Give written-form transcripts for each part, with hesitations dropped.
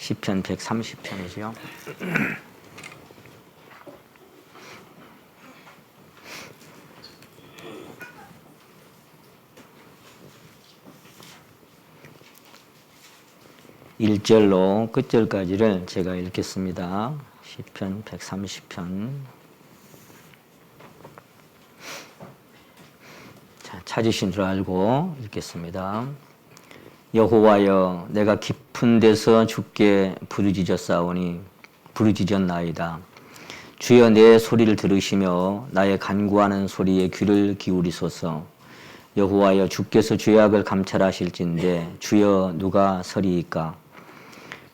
시편 130편이죠. 일절로 끝절까지를 제가 읽겠습니다. 시편 130편. 찾으신 줄 알고 읽겠습니다. 여호와여, 내가 깊은 데서 주께 부르짖었나이다. 주여, 내 소리를 들으시며 나의 간구하는 소리에 귀를 기울이소서. 여호와여, 주께서 죄악을 감찰하실진데 주여 누가 서리이까?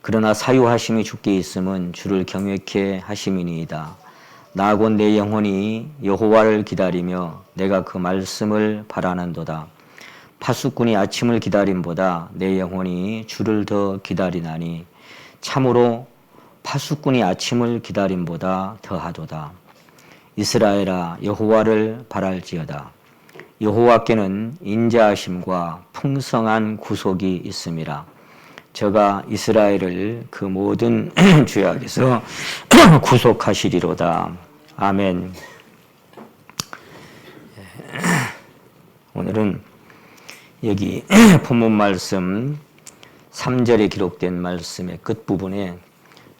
그러나 사유하심이 주께 있음은 주를 경외케 하심이니이다. 나 곧 내 영혼이 여호와를 기다리며 내가 그 말씀을 바라는도다. 파수꾼이 아침을 기다림보다 내 영혼이 주를 더 기다리나니 참으로 파수꾼이 아침을 기다림보다 더하도다. 이스라엘아, 여호와를 바랄지어다. 여호와께는 인자하심과 풍성한 구속이 있음이라. 저가 이스라엘을 그 모든 죄악에서 구속하시리로다. 아멘. 오늘은 여기 본문 말씀 3절에 기록된 말씀의 끝부분에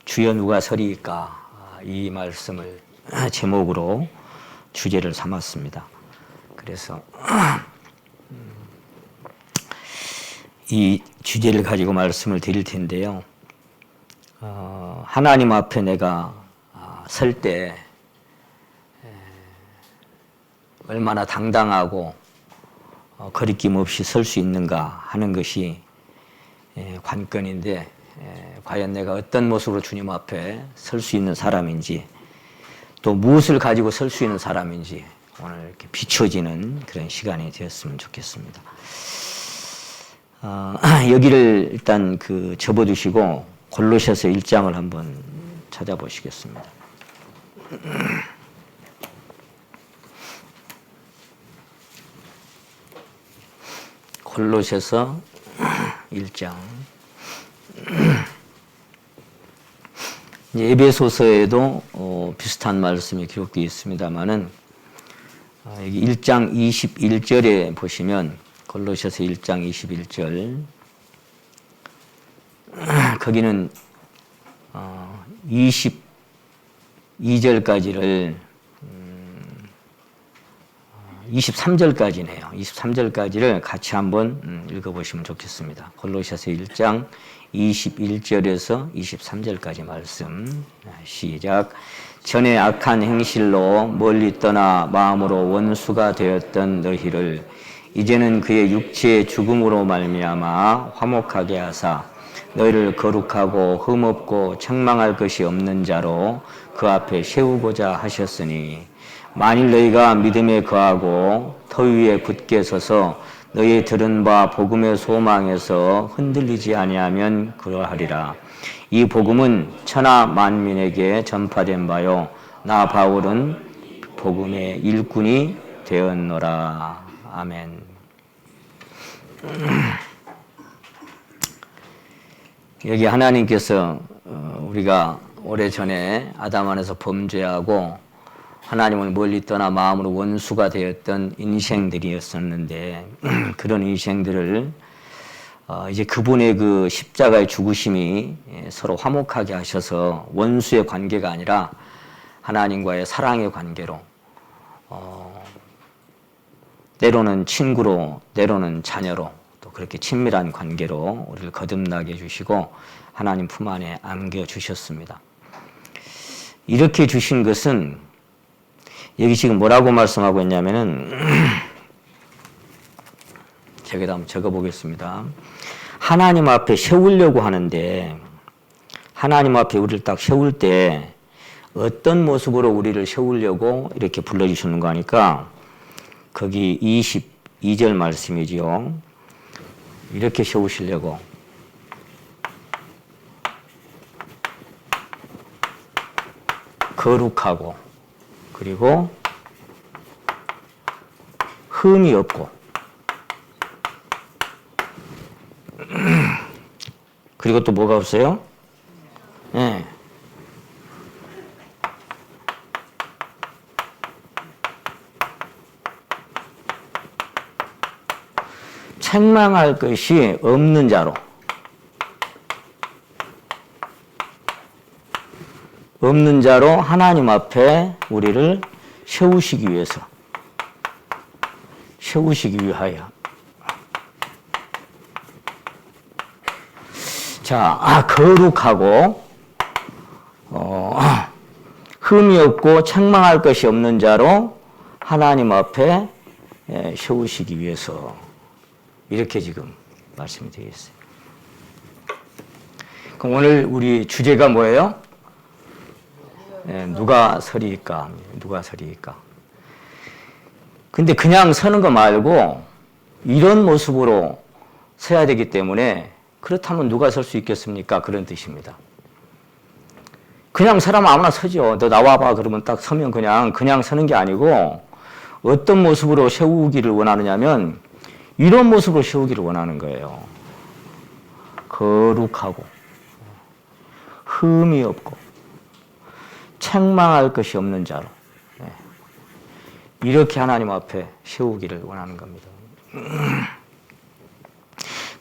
주여 누가 서리이까, 이 말씀을 제목으로 주제를 삼았습니다. 그래서 이 주제를 가지고 말씀을 드릴 텐데요. 하나님 앞에 내가 설 때 얼마나 당당하고 거리낌 없이 설 수 있는가 하는 것이 관건인데, 과연 내가 어떤 모습으로 주님 앞에 설 수 있는 사람인지, 또 무엇을 가지고 설 수 있는 사람인지 오늘 이렇게 비춰지는 그런 시간이 되었으면 좋겠습니다. 여기를 일단 접어두시고 골로새서 1장을 한번 찾아보시겠습니다. 골로새서 1장. 에베소서에도 비슷한 말씀이 기록되어 있습니다만은, 여기 1장 21절에 보시면, 골로새서 1장 21절, 거기는 22절까지를 23절까지네요. 23절까지를 같이 한번 읽어보시면 좋겠습니다. 골로새서 1장 21절에서 23절까지 말씀. 시작. 전에 악한 행실로 멀리 떠나 마음으로 원수가 되었던 너희를 이제는 그의 육체의 죽음으로 말미암아 화목하게 하사 너희를 거룩하고 흠없고 책망할 것이 없는 자로 그 앞에 세우고자 하셨으니, 만일 너희가 믿음에 거하고 터 위에 굳게 서서 너희 들은 바 복음의 소망에서 흔들리지 아니하면 그러하리라. 이 복음은 천하 만민에게 전파된 바요, 나 바울은 복음의 일꾼이 되었노라. 아멘. 여기 하나님께서 우리가 오래전에 아담 안에서 범죄하고 하나님을 멀리 떠나 마음으로 원수가 되었던 인생들이었었는데, 그런 인생들을 이제 그분의 그 십자가의 죽으심이 서로 화목하게 하셔서 원수의 관계가 아니라 하나님과의 사랑의 관계로, 때로는 친구로, 때로는 자녀로, 또 그렇게 친밀한 관계로 우리를 거듭나게 해주시고 하나님 품 안에 안겨주셨습니다. 이렇게 주신 것은, 여기 지금 뭐라고 말씀하고 있냐면은, 제가 한번 적어보겠습니다. 하나님 앞에 세우려고 하는데, 하나님 앞에 우리를 딱 세울 때 어떤 모습으로 우리를 세우려고 이렇게 불러주시는가 하니까, 거기 22절 말씀이지요. 이렇게 세우시려고. 거룩하고, 그리고 흠이 없고, 그리고 또 뭐가 없어요? 예. 책망할 것이 없는 자로, 없는 자로 하나님 앞에 우리를 세우시기 위해서, 세우시기 위하여. 자, 거룩하고 흠이 없고 책망할 것이 없는 자로 하나님 앞에 세우시기 위해서, 이렇게 지금 말씀이 되어 있어요. 그럼 오늘 우리 주제가 뭐예요? 누가 서리이까? 누가 서리이까? 근데 그냥 서는 거 말고 이런 모습으로 서야 되기 때문에, 그렇다면 누가 설 수 있겠습니까? 그런 뜻입니다. 그냥 사람 아무나 서죠. 너 나와봐 그러면 딱 서면 그냥 서는 게 아니고, 어떤 모습으로 세우기를 원하느냐면 이런 모습으로 세우기를 원하는 거예요. 거룩하고 흠이 없고 책망할 것이 없는 자로, 이렇게 하나님 앞에 세우기를 원하는 겁니다.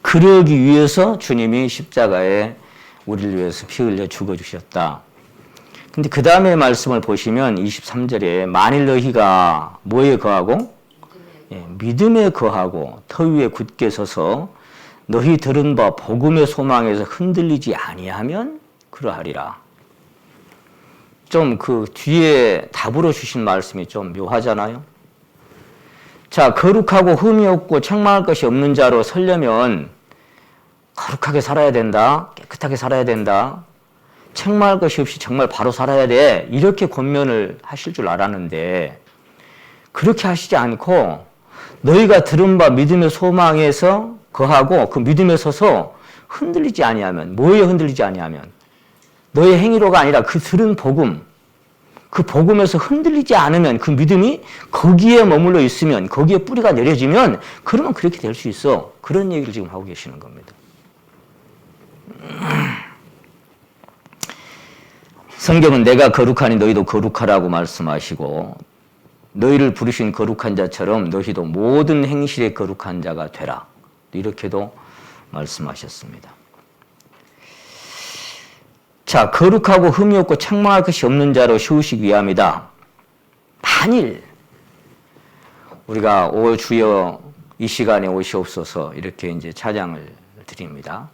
그러기 위해서 주님이 십자가에 우리를 위해서 피 흘려 죽어주셨다. 근데 그 다음에 말씀을 보시면 23절에 만일 너희가 뭐에 거하고? 믿음에 거하고 터 위에 굳게 서서 너희 들은 바 복음의 소망에서 흔들리지 아니하면 그러하리라. 좀 그 뒤에 답으로 주신 말씀이 좀 묘하잖아요. 자, 거룩하고 흠이 없고 책망할 것이 없는 자로 서려면 거룩하게 살아야 된다, 깨끗하게 살아야 된다, 책망할 것이 없이 정말 바로 살아야 돼, 이렇게 권면을 하실 줄 알았는데 그렇게 하시지 않고 너희가 들은 바 믿음의 소망에서 거하고 그 믿음에 서서 흔들리지 아니하면, 뭐에 흔들리지 아니하면? 너의 행위로가 아니라 그 들은 복음, 그 복음에서 흔들리지 않으면, 그 믿음이 거기에 머물러 있으면, 거기에 뿌리가 내려지면, 그러면 그렇게 될 수 있어. 그런 얘기를 지금 하고 계시는 겁니다. 성경은 내가 거룩하니 너희도 거룩하라고 말씀하시고, 너희를 부르신 거룩한 자처럼 너희도 모든 행실에 거룩한 자가 되라, 이렇게도 말씀하셨습니다. 자, 거룩하고 흠이 없고 책망할 것이 없는 자로 세우시기 위함이다. 만일 우리가 오 주여 이 시간에 오시옵소서, 이렇게 이제 찬양을 드립니다.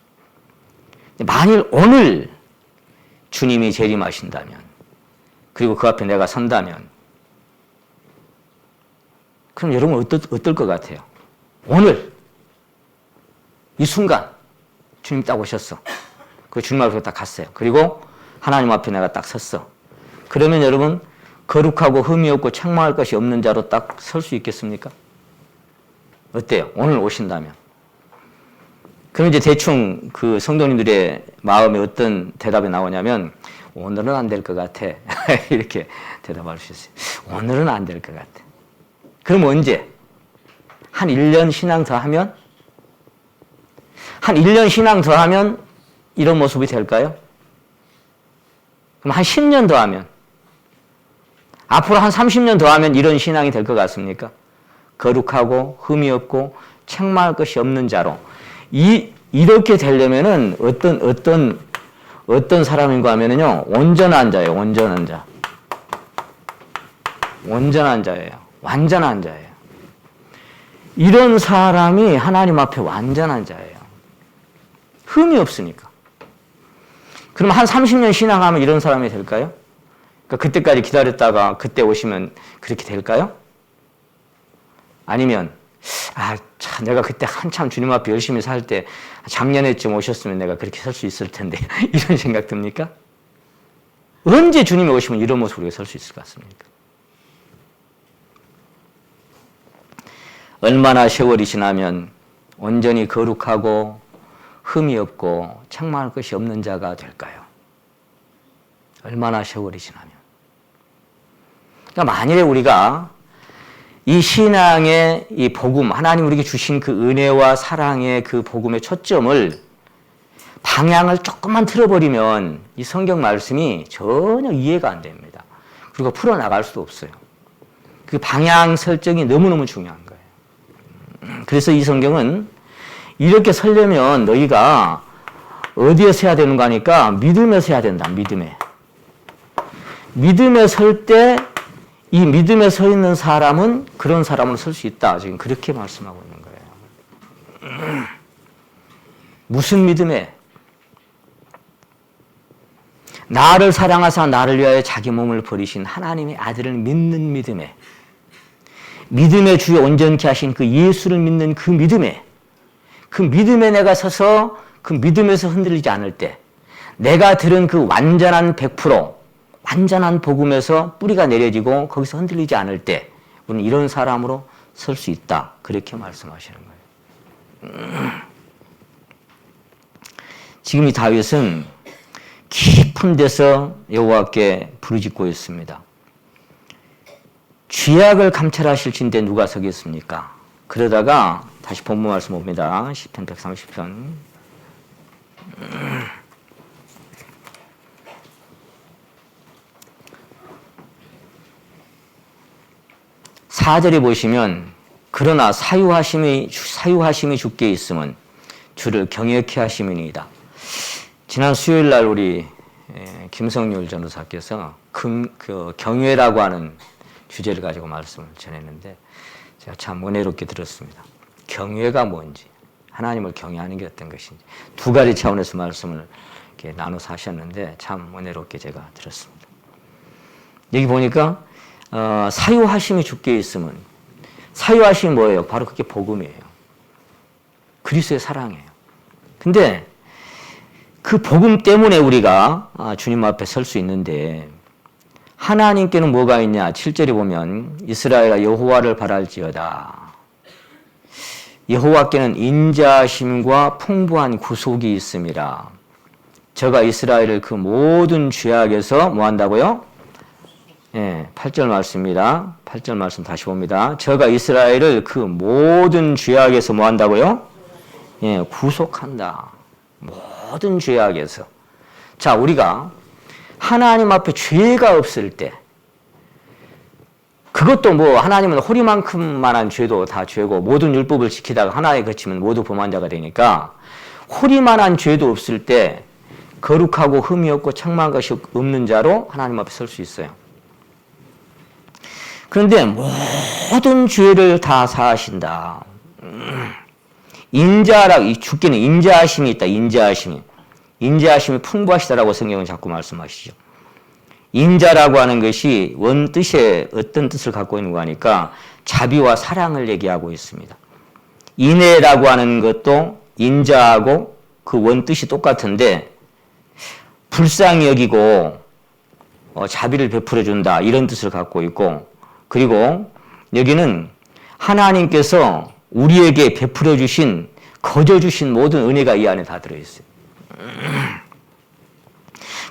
만일 오늘 주님이 재림하신다면, 그리고 그 앞에 내가 선다면, 그럼 여러분 어떨 것 같아요? 오늘 이 순간 주님 딱 오셨어. 그 주님 앞에 딱 갔어요. 그리고 하나님 앞에 내가 딱 섰어. 그러면 여러분 거룩하고 흠이 없고 책망할 것이 없는 자로 딱 설 수 있겠습니까? 어때요? 오늘 오신다면. 그럼 이제 대충 그 성도님들의 마음에 어떤 대답이 나오냐면, 오늘은 안 될 것 같아. 이렇게 대답할 수 있어요. 오늘은 안 될 것 같아. 그럼 언제? 한 1년 신앙 더 하면? 한 1년 신앙 더 하면 이런 모습이 될까요? 그럼 한 10년 더 하면? 앞으로 한 30년 더 하면 이런 신앙이 될 것 같습니까? 거룩하고 흠이 없고 책망할 것이 없는 자로. 이렇게 되려면은 어떤 사람인가 하면은요, 온전한 자예요, 온전한 자. 온전한 자예요. 완전한 자예요. 이런 사람이 하나님 앞에 완전한 자예요. 흠이 없으니까. 그럼 한 30년 신앙하면 이런 사람이 될까요? 그러니까 그때까지 기다렸다가 그때 오시면 그렇게 될까요? 아니면 참 내가 그때 한참 주님 앞에 열심히 살 때 작년에쯤 오셨으면 내가 그렇게 살 수 있을 텐데 이런 생각 듭니까? 언제 주님이 오시면 이런 모습으로 설 수 있을 것 같습니까? 얼마나 세월이 지나면 온전히 거룩하고 흠이 없고 책망할 것이 없는 자가 될까요? 얼마나 세월이 지나면. 그러니까 만일에 우리가 이 신앙의 이 복음, 하나님 우리에게 주신 그 은혜와 사랑의 그 복음의 초점을 방향을 조금만 틀어버리면 이 성경 말씀이 전혀 이해가 안 됩니다. 그리고 풀어나갈 수도 없어요. 그 방향 설정이 너무너무 중요한 거예요. 그래서 이 성경은 이렇게 설려면 너희가 어디에 서야 되는가 하니까 믿음에 서야 된다. 믿음에 설 때 이 믿음에 서 있는 사람은 그런 사람으로 설 수 있다. 지금 그렇게 말씀하고 있는 거예요. 무슨 믿음에? 나를 사랑하사 나를 위하여 자기 몸을 버리신 하나님의 아들을 믿는 믿음에, 믿음의 주에 온전케 하신 그 예수를 믿는 그 믿음에, 그 믿음에 내가 서서 그 믿음에서 흔들리지 않을 때, 내가 들은 그 완전한 100%, 완전한 복음에서 뿌리가 내려지고 거기서 흔들리지 않을 때 우리는 이런 사람으로 설 수 있다. 그렇게 말씀하시는 거예요. 지금 이 다윗은 깊은 데서 여호와께 부르짖고 있습니다. 죄악을 감찰하실진데 누가 서겠습니까? 그러다가 다시 본문 말씀 봅니다. 시편 130편. 4절에 보시면 그러나 사유하심이 주께 있음은 주를 경외케 하심이니이다. 지난 수요일 날 우리 김성률 전도사께서 경외라고 하는 주제를 가지고 말씀을 전했는데 제가 참 은혜롭게 들었습니다. 경외가 뭔지, 하나님을 경외하는 게 어떤 것인지 두 가지 차원에서 말씀을 이렇게 나눠서 하셨는데 참 은혜롭게 제가 들었습니다. 여기 보니까 사유하심이 주께 있으면, 사유하심이 뭐예요? 바로 그게 복음이에요. 그리스도의 사랑이에요. 근데 그 복음 때문에 우리가 주님 앞에 설 수 있는데 하나님께는 뭐가 있냐? 7절에 보면 이스라엘아 여호와를 바랄지어다. 여호와께는 인자하심과 풍부한 구속이 있음이라. 저가 이스라엘을 그 모든 죄악에서 뭐 한다고요? 8절 말씀입니다. 8절 말씀 다시 봅니다. 저가 이스라엘을 그 모든 죄악에서 뭐 한다고요? 구속한다. 모든 죄악에서. 자, 우리가 하나님 앞에 죄가 없을 때, 그것도 뭐 하나님은 호리만큼만한 죄도 다 죄고 모든 율법을 지키다가 하나에 그치면 모두 범한 자가 되니까 호리만한 죄도 없을 때 거룩하고 흠이 없고 청망한 것이 없는 자로 하나님 앞에 설 수 있어요. 그런데 모든 죄를 다 사하신다. 주께는 인자하심이 있다. 인자하심이 풍부하시다라고 성경은 자꾸 말씀하시죠. 인자라고 하는 것이 원뜻에 어떤 뜻을 갖고 있는 거니까 자비와 사랑을 얘기하고 있습니다. 인애라고 하는 것도 인자하고 그 원뜻이 똑같은데 불쌍히 여기고 자비를 베풀어 준다 이런 뜻을 갖고 있고, 그리고 여기는 하나님께서 우리에게 베풀어 주신, 거저 주신 모든 은혜가 이 안에 다 들어있어요.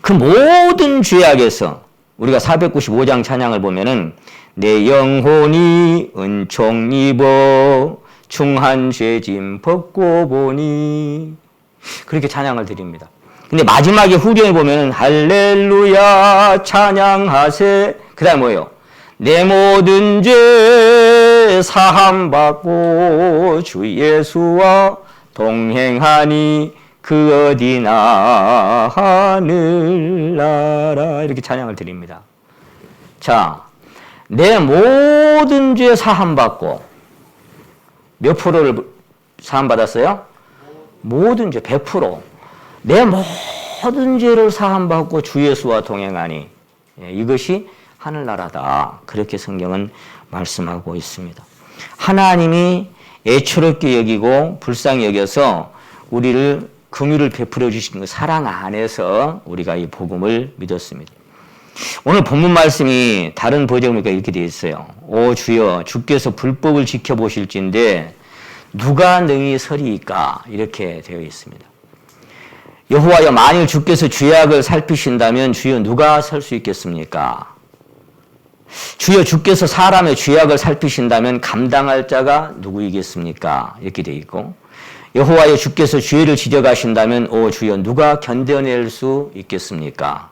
그 모든 죄악에서 우리가 495장 찬양을 보면은 내 영혼이 은총 입어 중한 죄짐 벗고 보니 그렇게 찬양을 드립니다. 근데 마지막에 후렴에 보면은 할렐루야 찬양하세, 그 다음 뭐예요? 내 모든 죄 사함받고 주 예수와 동행하니 그 어디나 하늘나라, 이렇게 찬양을 드립니다. 자, 내 모든 죄 사함받고 몇 프로를 사함받았어요? 모든 죄 100%. 내 모든 죄를 사함받고 주 예수와 동행하니 이것이 하늘나라다. 그렇게 성경은 말씀하고 있습니다. 하나님이 애처롭게 여기고 불쌍히 여겨서 우리를 긍휼을 베풀어 주신 그 사랑 안에서 우리가 이 복음을 믿었습니다. 오늘 본문 말씀이 다른 버전이니까 이렇게 되어 있어요. 오 주여, 주께서 불법을 지켜보실진데 누가 능히 서리이까, 이렇게 되어 있습니다. 여호와여, 만일 주께서 죄악을 살피신다면 주여 누가 설 수 있겠습니까? 주여, 주께서 사람의 죄악을 살피신다면 감당할 자가 누구이겠습니까? 이렇게 되어 있고, 여호와여 주께서 죄를 지려 가신다면 오 주여 누가 견뎌낼 수 있겠습니까?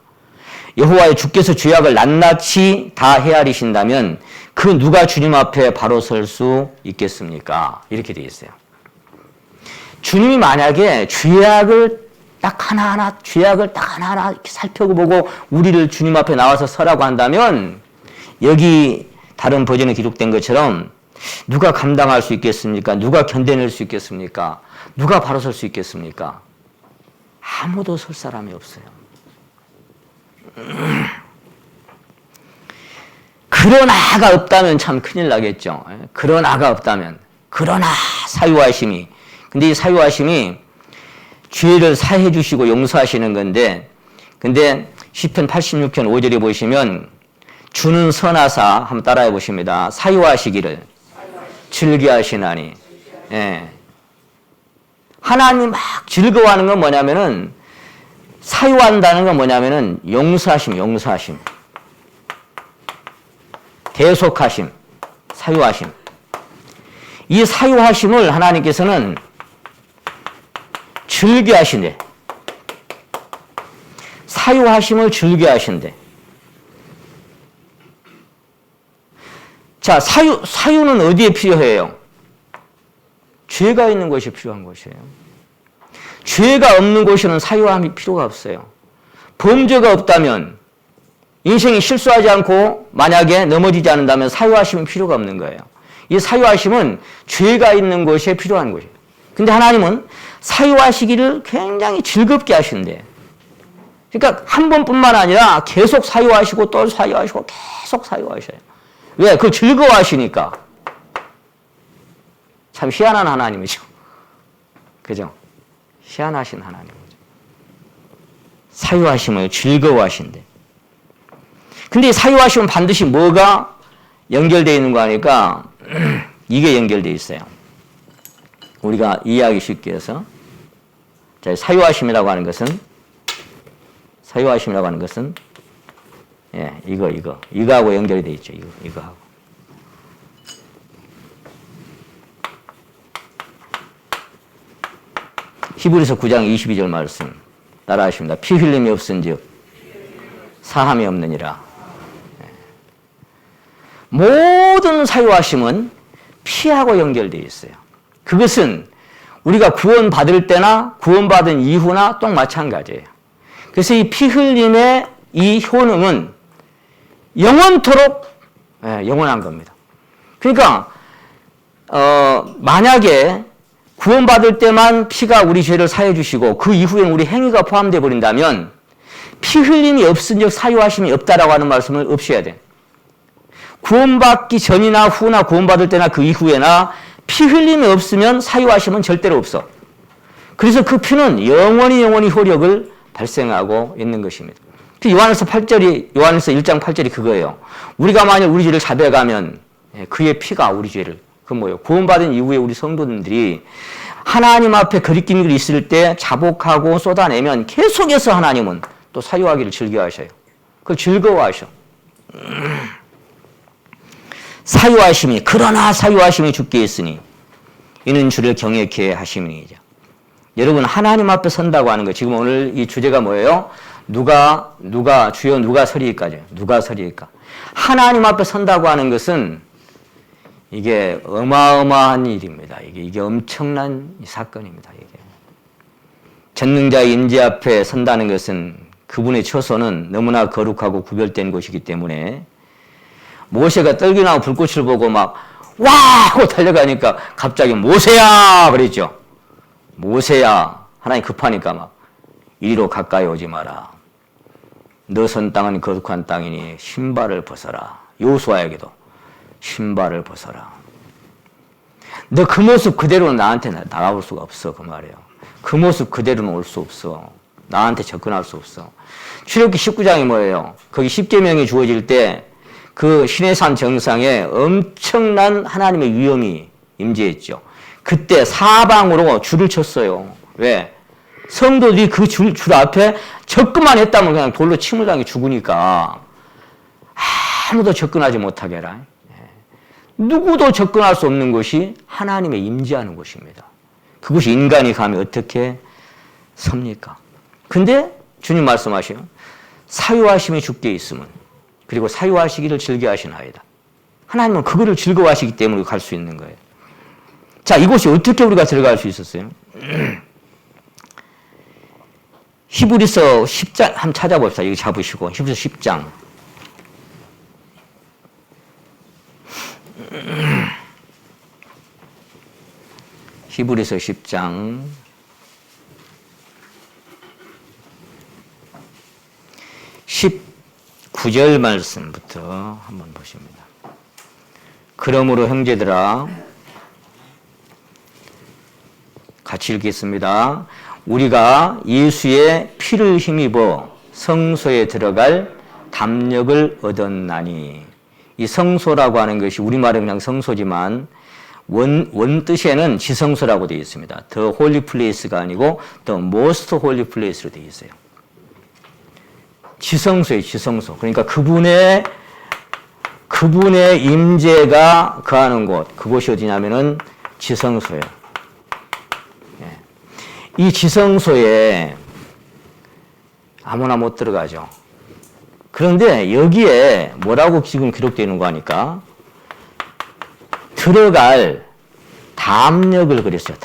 여호와여 주께서 죄악을 낱낱이 다 헤아리신다면 그 누가 주님 앞에 바로 설 수 있겠습니까? 이렇게 되어 있어요. 주님이 만약에 죄악을 딱 하나하나 이렇게 살펴보고 우리를 주님 앞에 나와서 서라고 한다면 여기 다른 버전에 기록된 것처럼 누가 감당할 수 있겠습니까? 누가 견뎌낼 수 있겠습니까? 누가 바로 설 수 있겠습니까? 아무도 설 사람이 없어요. 그러나가 없다면 참 큰일 나겠죠. 그러나가 없다면. 그러나 사유하심이. 근데 이 사유하심이 죄를 사해 주시고 용서하시는 건데, 근데 시편 86편 5절에 보시면 주는 선하사 한번 따라해 보십니다. 사유하시기를 즐겨하시나니. 예. 하나님 막 즐거워하는 건 뭐냐면은 사유한다는 건 뭐냐면은 용서하심. 대속하심, 사유하심. 이 사유하심을 하나님께서는 즐겨하신대. 사유하심을 즐겨하신대. 자, 사유는 어디에 필요해요? 죄가 있는 곳이 필요한 곳이에요. 죄가 없는 곳에는 사유함이 필요가 없어요. 범죄가 없다면, 인생이 실수하지 않고 만약에 넘어지지 않는다면 사유하심은 필요가 없는 거예요. 이 사유하심은 죄가 있는 곳에 필요한 곳이에요. 근데 하나님은 사유하시기를 굉장히 즐겁게 하신대. 그러니까 한 번뿐만 아니라 계속 사유하시고 또 사유하시고 계속 사유하셔요. 왜? 그걸 즐거워하시니까. 참 희한한 하나님이죠. 그죠? 희한하신 하나님이죠. 사유하심을 즐거워하신대. 근데 이 사유하심은 반드시 뭐가 연결되어 있는 거 아니까 이게 연결되어 있어요. 우리가 이해하기 쉽게 해서. 자, 사유하심이라고 하는 것은 예, 이거하고 연결이 되어 있죠. 이거하고. 히브리서 9장 22절 말씀 따라하십니다. 피 흘림이 없은즉 사함이 없느니라. 모든 사유하심은 피하고 연결되어 있어요. 그것은 우리가 구원받을 때나 구원받은 이후나 또 마찬가지예요. 그래서 이 피 흘림의 이 효능은 영원토록 영원한 겁니다. 그러니까 만약에 구원받을 때만 피가 우리 죄를 사해 주시고 그 이후에는 우리 행위가 포함되어 버린다면 피 흘림이 없은즉 사유하심이 없다라고 하는 말씀을 없애야 돼. 구원받기 전이나 후나 구원받을 때나 그 이후에나 피 흘림이 없으면 사유하심은 절대로 없어. 그래서 그 피는 영원히 효력을 발생하고 있는 것입니다. 요한일서 1장 8절이 그거예요. 우리가 만약 우리 죄를 자백하면 그의 피가 우리 죄를, 그건 뭐예요? 구원받은 이후에 우리 성도들이 하나님 앞에 거리낌이 있을 때 자복하고 쏟아내면 계속해서 하나님은 또 사유하기를 즐겨하셔요. 그걸 즐거워하셔. 그러나 사유하심이 주께 있으니 이는 주를 경외케 하심이니이다. 여러분, 하나님 앞에 선다고 하는 거, 지금 오늘 이 주제가 뭐예요? 주여 누가 서리이까죠? 누가 서리이까? 하나님 앞에 선다고 하는 것은 이게 어마어마한 일입니다. 이게 엄청난 사건입니다. 이게. 전능자의 임재 앞에 선다는 것은 그분의 처소는 너무나 거룩하고 구별된 곳이기 때문에 모세가 떨기나무 불꽃을 보고 막 와! 하고 달려가니까 갑자기 모세야! 그랬죠. 모세야. 하나님 급하니까 막 이리로 가까이 오지 마라. 너 선 땅은 거룩한 땅이니 신발을 벗어라. 여호수아에게도 신발을 벗어라. 너 그 모습 그대로는 나한테 나가볼 수가 없어. 그 말이에요. 그 모습 그대로는 올 수 없어. 나한테 접근할 수 없어. 출애굽기 19장이 뭐예요? 거기 10계명이 주어질 때 그 시내산 정상에 엄청난 하나님의 위엄이 임재했죠. 그때 사방으로 줄을 쳤어요. 왜? 성도들이 그 줄 앞에 접근만 했다면 그냥 돌로 침을 당해 죽으니까 아무도 접근하지 못하게 해라. 누구도 접근할 수 없는 곳이 하나님의 임재하는 곳입니다. 그것이 인간이 감히 어떻게 섭니까? 근데 주님 말씀하시요. 사유하심이 주께 있으면 그리고 사유하시기를 즐겨하시나이다. 하나님은 그거를 즐거워하시기 때문에 갈 수 있는 거예요. 자, 이곳이 어떻게 우리가 들어갈 수 있었어요? 히브리서 10장 한번 찾아봅시다. 이거 잡으시고 히브리서 10장. 히브리서 10장 19절 말씀부터 한번 보십니다. 그러므로 형제들아 같이 읽겠습니다. 우리가 예수의 피를 힘입어 성소에 들어갈 담력을 얻었나니. 이 성소라고 하는 것이 우리말은 그냥 성소지만 원뜻에는 지성소라고 되어 있습니다. The Holy Place가 아니고 The Most Holy Place로 되어 있어요. 지성소예요, 지성소. 그러니까 그분의 임재가 거하는 곳, 그곳이 어디냐면은 지성소예요. 이 지성소에 아무나 못 들어가죠. 그런데 여기에 뭐라고 지금 기록되어 있는 거 하니까 들어갈 담력을 그랬어요.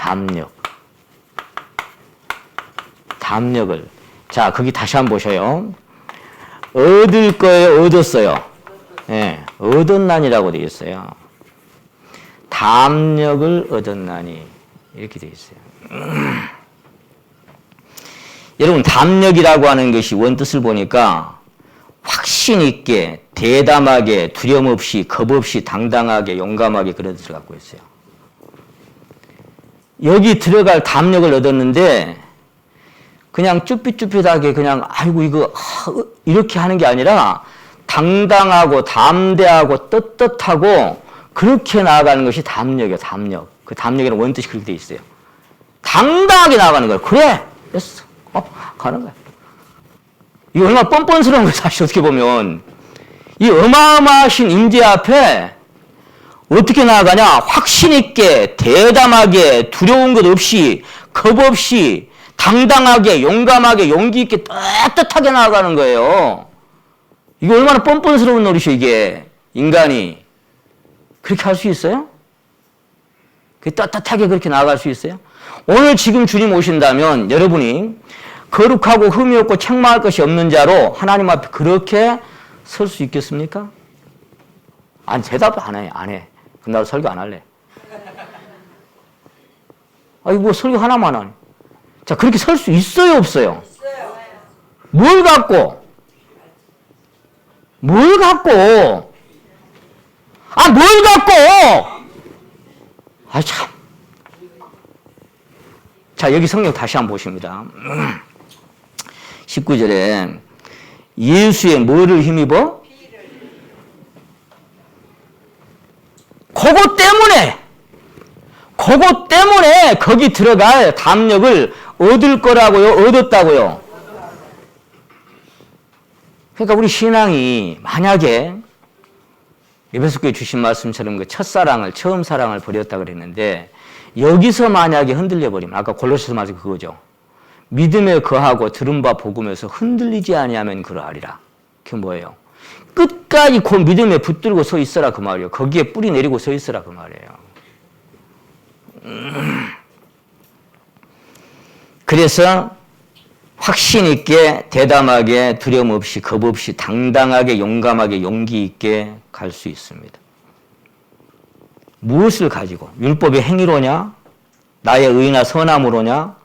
담력을. 자, 거기 다시 한번 보셔요. 얻을 거예요, 얻었어요? 예, 얻었나니라고 되어 있어요. 담력을 얻었나니 이렇게 되어 있어요. 여러분, 담력이라고 하는 것이 원뜻을 보니까 확신 있게, 대담하게, 두려움 없이, 겁 없이, 당당하게, 용감하게 그런 뜻을 갖고 있어요. 여기 들어갈 담력을 얻었는데 그냥 쭈삣쭈삣하게 그냥 아이고 이거 이렇게 하는 게 아니라 당당하고 담대하고 떳떳하고 그렇게 나아가는 것이 담력이에요. 담력. 그 담력에는 원뜻이 그렇게 돼 있어요. 당당하게 나아가는 거예요. 그래, 됐어. 가는 거야. 이거 얼마나 뻔뻔스러운 거예요. 사실 어떻게 보면 이 어마어마하신 임재 앞에 어떻게 나아가냐? 확신 있게, 대담하게, 두려운 것 없이, 겁 없이, 당당하게, 용감하게, 용기 있게, 떳떳하게 나아가는 거예요. 이거 얼마나 뻔뻔스러운 노릇이에요, 이게. 인간이. 그렇게 할 수 있어요? 떳떳하게 그렇게 나아갈 수 있어요? 오늘 지금 주님 오신다면 여러분이 거룩하고 흠이 없고 책망할 것이 없는 자로 하나님 앞에 그렇게 설 수 있겠습니까? 아니, 대답 안 해, 안 해. 그럼 나도 설교 안 할래. 아니, 뭐 설교 하나만 하네. 자, 그렇게 설 수 있어요, 없어요? 있어요. 뭘 갖고? 뭘 갖고? 아, 뭘 갖고? 아, 참. 자, 여기 성경 다시 한번 보십니다. 19절에 예수의 뭐를 힘입어? 그것 때문에 거기 들어갈 담력을 얻을 거라고요? 얻었다고요? 그러니까 우리 신앙이 만약에 에베소교회 주신 말씀처럼 그 첫사랑을, 처음 사랑을 버렸다 그랬는데 여기서 만약에 흔들려 버리면 아까 골로새서 말씀 그거죠. 믿음에 거하고 들은 바 복음에서 흔들리지 아니하면 그러하리라. 그게 뭐예요? 끝까지 그 믿음에 붙들고 서 있어라 그 말이에요. 거기에 뿌리 내리고 서 있어라 그 말이에요. 그래서 확신 있게, 대담하게, 두려움 없이, 겁 없이, 당당하게, 용감하게, 용기 있게 갈 수 있습니다. 무엇을 가지고? 율법의 행위로냐? 나의 의나 선함으로냐?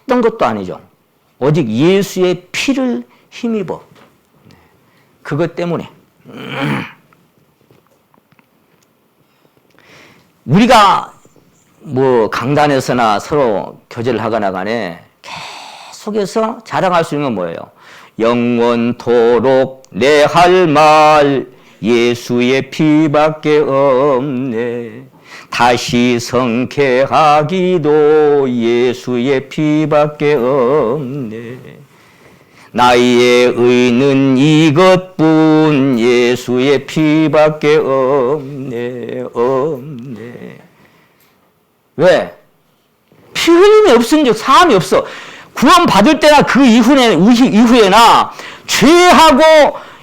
어떤 것도 아니죠. 오직 예수의 피를 힘입어. 그것 때문에. 우리가 뭐 강단에서나 서로 교제를 하거나 간에 계속해서 자랑할 수 있는 건 뭐예요? 영원토록 내 할 말 예수의 피밖에 없네. 다시 성쾌하기도 예수의 피밖에 없네. 나의 의는 이것뿐 예수의 피밖에 없네. 왜? 피 흘림이 없은 즉 사함이 없어. 구원 받을 때나 그 이후에나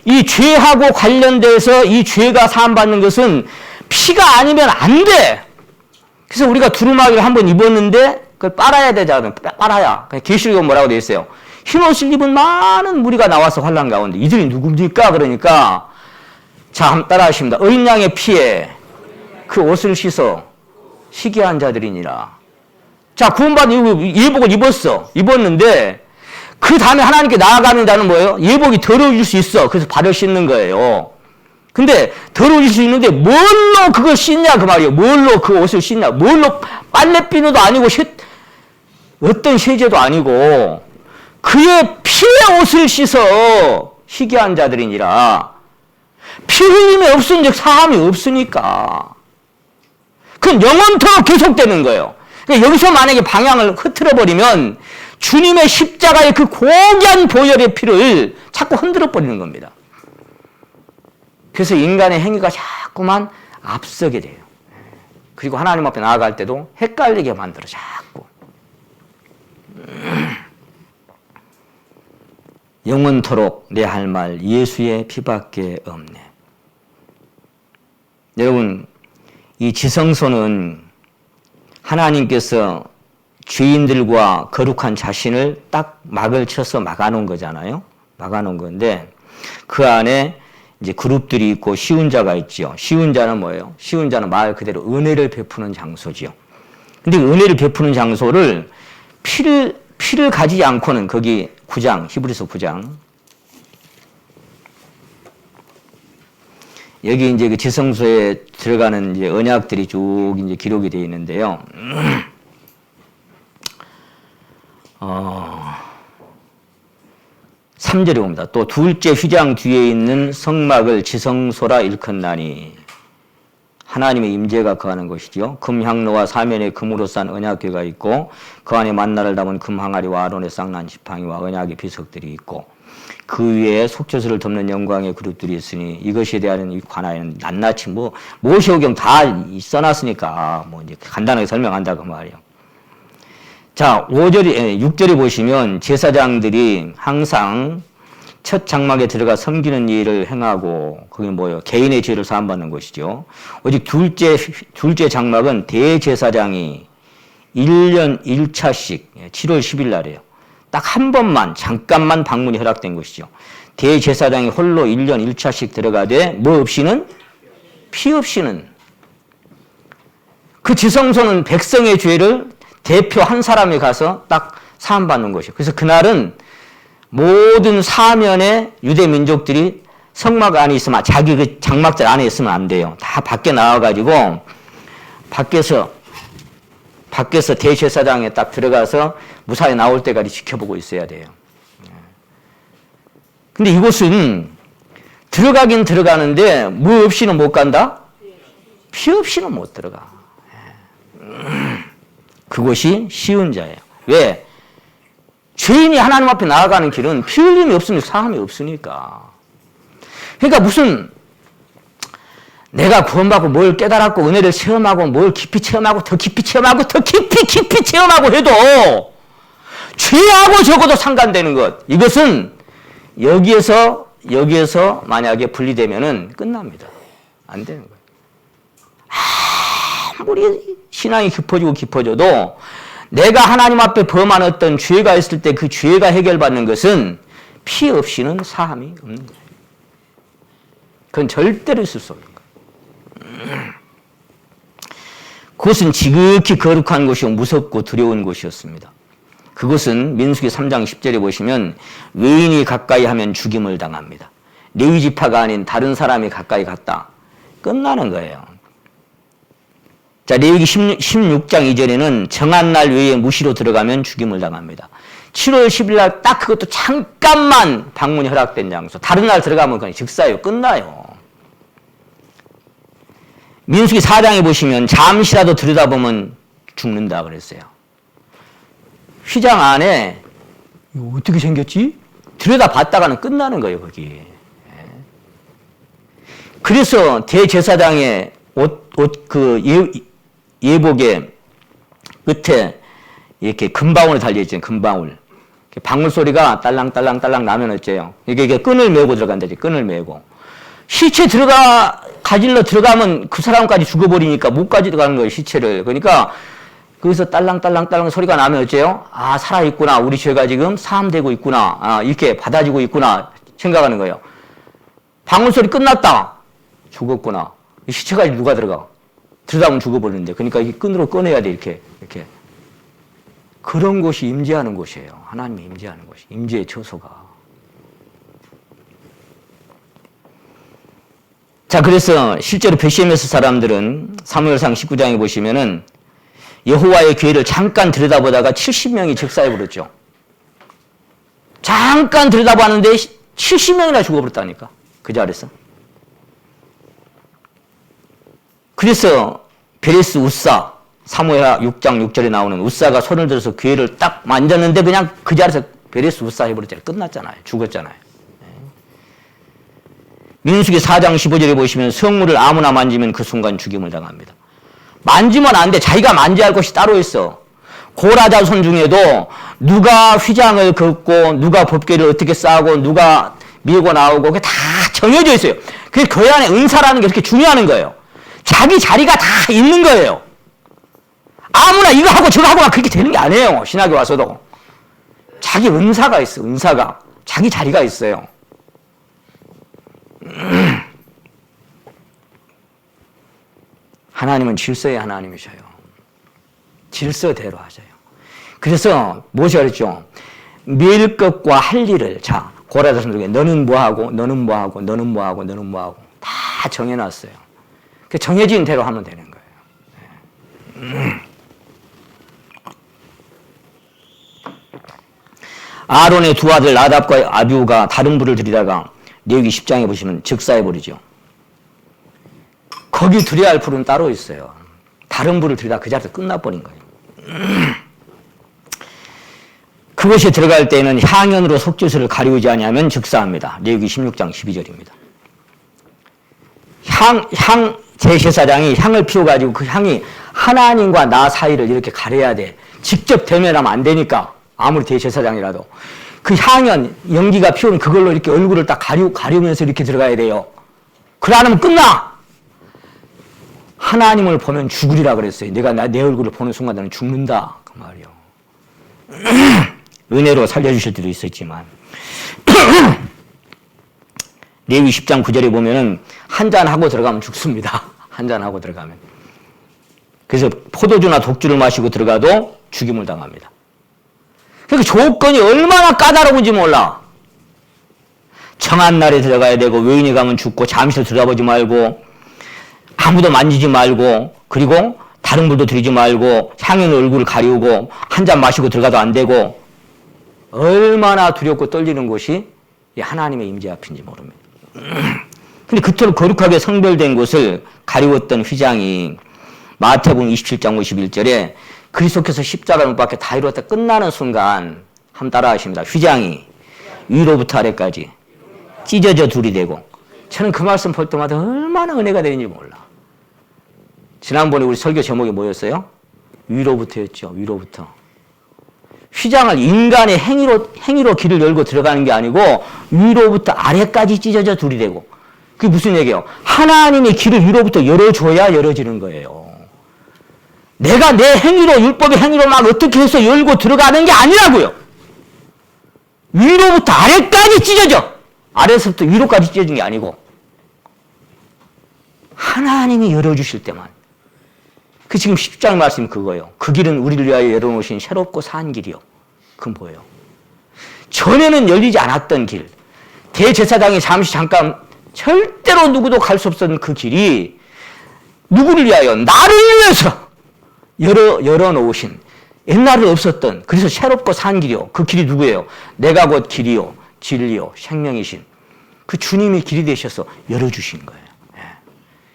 이 죄하고 관련돼서 이 죄가 사함 받는 것은 피가 아니면 안 돼. 그래서 우리가 두루마기를 한번 입었는데 그걸 빨아야 되잖아요. 빨아야. 계시록에 뭐라고 되어 있어요? 흰 옷을 입은 많은 무리가 나와서 환란 가운데 이들이 누굽니까? 그러니까 자, 한번 따라 하십니다. 어린 양의 피에 그 옷을 씻어 희귀한 자들이니라. 자, 구원받은 예복을 입었는데 그 다음에 하나님께 나아가는 자는 뭐예요? 예복이 더러워질 수 있어. 그래서 발을 씻는 거예요. 근데 더러워질 수 있는데 뭘로 그걸 씻냐 그 말이에요. 뭘로 그 옷을 씻냐. 뭘로 빨래비누도 아니고 어떤 세제도 아니고 그의 피의 옷을 씻어 희귀한 자들이니라. 피 흘림이 없은 즉 사함이 없으니까. 그건 영원토록 계속되는 거예요. 그러니까 여기서 만약에 방향을 흐트러버리면 주님의 십자가의 그 고귀한 보혈의 피를 자꾸 흔들어버리는 겁니다. 그래서 인간의 행위가 자꾸만 앞서게 돼요. 그리고 하나님 앞에 나아갈 때도 헷갈리게 만들어 자꾸. 영원토록 내 할 말 예수의 피밖에 없네. 여러분, 이 지성소는 하나님께서 죄인들과 거룩한 자신을 딱 막을 쳐서 막아놓은 거잖아요. 막아놓은 건데 그 안에 이제 그룹들이 있고 시운자가 있죠. 시운자는 뭐예요? 시운자는 말 그대로 은혜를 베푸는 장소지요. 근데 은혜를 베푸는 장소를 피를 가지지 않고는 거기 9장, 히브리서 9장. 여기 이제 그 지성소에 들어가는 이제 언약들이 쭉 이제 기록이 되어 있는데요. 3절에 봅니다. 또 둘째 휘장 뒤에 있는 성막을 지성소라 일컫나니 하나님의 임재가 거하는 것이죠. 금향로와 사면에 금으로 싼 언약궤가 있고 그 안에 만나를 담은 금항아리와 아론의 쌍난 지팡이와 언약의 비석들이 있고 그 위에 속죄소를 덮는 영광의 그릇들이 있으니 이것에 대한 관하에는 낱낱이 모세오경 다 써놨으니까 이제 간단하게 설명한다 그 말이에요. 자, 6절에 보시면 제사장들이 항상 첫 장막에 들어가 섬기는 일을 행하고 그게 뭐예요? 개인의 죄를 사함받는 것이죠. 오직 둘째 장막은 대제사장이 1년 1차씩 7월 10일 날이에요. 딱 한 번만 잠깐만 방문이 허락된 것이죠. 대제사장이 홀로 1년 1차씩 들어가되 뭐 없이는? 피 없이는. 그 지성소는 백성의 죄를 대표 한 사람이 가서 딱 사함받는 것이에요. 그래서 그날은 모든 사면의 유대 민족들이 성막 안에 있으면 자기 그 장막들 안에 있으면 안 돼요. 다 밖에 나와가지고 밖에서 대제사장에 딱 들어가서 무사히 나올 때까지 지켜보고 있어야 돼요. 근데 이곳은 들어가긴 들어가는데 뭐 없이는 못 간다? 피 없이는 못 들어가. 그것이 쉬운 자예요. 왜? 죄인이 하나님 앞에 나아가는 길은 피 흘림이 없으면 사함이 없으니까. 그러니까 무슨 내가 구원받고 뭘 깨달았고 은혜를 체험하고 뭘 깊이 체험하고 더 깊이 체험하고 더 깊이 체험하고 해도 죄하고 적어도 상관되는 것. 이것은 여기에서 만약에 분리되면은 끝납니다. 안 되는 거예요. 아무리 신앙이 깊어져도 내가 하나님 앞에 범한 어떤 죄가 있을 때 그 죄가 해결받는 것은 피 없이는 사함이 없는 거예요. 그건 절대로 있을 수 없는 거예요. 그것은 지극히 거룩한 곳이요 무섭고 두려운 곳이었습니다. 그것은 민수기 3장 10절에 보시면 외인이 가까이 하면 죽임을 당합니다. 레위 지파가 아닌 다른 사람이 가까이 갔다. 끝나는 거예요. 자, 레위기 16장 2절에는 정한 날 외에 무시로 들어가면 죽임을 당합니다. 7월 10일 날 딱 그것도 잠깐만 방문이 허락된 장소. 다른 날 들어가면 그냥 즉사예요. 끝나요. 민수기 4장에 보시면 잠시라도 들여다보면 죽는다 그랬어요. 휘장 안에 이거 어떻게 생겼지? 들여다봤다가는 끝나는 거예요. 거기. 그래서 대제사장의 예복에 끝에 이렇게 금방울 달려있잖아요. 금방울. 방울 소리가 딸랑딸랑딸랑 나면 어째요? 이게 끈을 메고 들어간다지. 끈을 메고. 시체 가질러 들어가면 그 사람까지 죽어버리니까 못 가져가는 거예요. 시체를. 그러니까 거기서 딸랑딸랑딸랑 소리가 나면 어째요? 아, 살아있구나. 우리 죄가 지금 사함되고 있구나. 아, 이렇게 받아지고 있구나. 생각하는 거예요. 방울 소리 끝났다. 죽었구나. 이 시체까지 누가 들어가? 들어가면 죽어버리는데. 그러니까 이 끈으로 꺼내야 돼. 이렇게. 그런 곳이 임재하는 곳이에요. 하나님이 임재하는 곳이. 임재의 처소가. 자, 그래서 실제로 베시메스 사람들은 사무엘상 19장에 보시면은 여호와의 교회를 잠깐 들여다보다가 70명이 즉사해 버렸죠. 잠깐 들여다봤는데 70명이나 죽어버렸다니까. 그 자리에서. 그래서 베레스 우사, 사무엘하 6장 6절에 나오는 우사가 손을 들어서 교회를 딱 만졌는데 그냥 그 자리에서 베레스 우사 해버렸잖아요. 끝났잖아요. 죽었잖아요. 민수기 4장 15절에 보시면 성물을 아무나 만지면 그 순간 죽임을 당합니다. 만지면 안 돼. 자기가 만져야 할 것이 따로 있어. 고라 자손 중에도 누가 휘장을 긋고 누가 법궤를 어떻게 쌓고 누가 밀고 나오고 그게 다 정해져 있어요. 그게 교회 안에 은사라는 게 그렇게 중요한 거예요. 자기 자리가 다 있는 거예요. 아무나 이거 하고 저거 하고 막 그렇게 되는 게 아니에요. 신학에 와서도. 자기 은사가 있어. 은사가. 자기 자리가 있어요. 하나님은 질서의 하나님이셔요. 질서대로 하셔요. 그래서 무엇이 그랬죠? 매일 것과 할 일을 자 고라 자손 중에 너는 뭐하고 너는 뭐하고 너는 뭐하고 너는 뭐하고 다 정해놨어요. 그 정해진 대로 하면 되는 거예요. 아론의 두 아들 나답과 아비후가 다른 불을 들이다가 레위기 10장에 보시면 즉사해버리죠. 거기 들여야 할 불은 따로 있어요. 다른 불을 들이다 그 자리에서 끝나버린 거예요. 그곳에 들어갈 때는 향연으로 속죄소를 가리우지 아니하면 즉사합니다. 레위기 16장 12절입니다. 제사장이 향을 피워가지고 그 향이 하나님과 나 사이를 이렇게 가려야 돼. 직접 대면하면 안 되니까. 아무리 대제사장이라도. 그 향연, 연기가 피우면 그걸로 이렇게 얼굴을 딱 가리우면서 이렇게 들어가야 돼요. 그래 안 하면 끝나! 하나님을 보면 죽으리라 그랬어요. 내가 내 얼굴을 보는 순간 나는 죽는다. 그 말이요. 은혜로 살려주실 때도 있었지만. 레위 10장 9절에 보면은 한잔하고 들어가면 죽습니다. 한잔하고 들어가면. 그래서 포도주나 독주를 마시고 들어가도 죽임을 당합니다. 그러니까 조건이 얼마나 까다로운지 몰라. 정한 날에 들어가야 되고 외인이 가면 죽고 잠시도 들여다보지 말고 아무도 만지지 말고 그리고 다른 물도 들이지 말고 향연 얼굴을 가리우고 한 잔 마시고 들어가도 안 되고 얼마나 두렵고 떨리는 곳이 하나님의 임재 앞인지 모릅니다. 근데 그토록 거룩하게 성별된 곳을 가리웠던 휘장이 마태복음 27장 51절에 그리스도께서 십자가 못 박혀 다 이루었다 끝나는 순간 한번 따라 하십니다. 휘장이 위로부터 아래까지 찢어져 둘이 되고 저는 그 말씀 볼 때마다 얼마나 은혜가 되는지 몰라. 지난번에 우리 설교 제목이 뭐였어요? 위로부터였죠. 위로부터. 휘장을 인간의 행위로 길을 열고 들어가는 게 아니고 위로부터 아래까지 찢어져 둘이 되고 그게 무슨 얘기예요? 하나님의 길을 위로부터 열어줘야 열어지는 거예요. 내가 내 행위로 율법의 행위로 막 어떻게 해서 열고 들어가는 게 아니라고요. 위로부터 아래까지 찢어져. 아래서부터 위로까지 찢어진 게 아니고 하나님이 열어주실 때만. 그 지금 10장 말씀이 그거예요. 그 길은 우리를 위하여 열어놓으신 새롭고 산 길이요. 그건 뭐예요? 전에는 열리지 않았던 길. 대제사장이 잠깐 절대로 누구도 갈 수 없었던 그 길이 누구를 위하여? 나를 위해서 열어놓으신 옛날에 없었던 그래서 새롭고 산 길이요. 그 길이 누구예요? 내가 곧 길이요. 진리요. 생명이신 그 주님이 길이 되셔서 열어주신 거예요.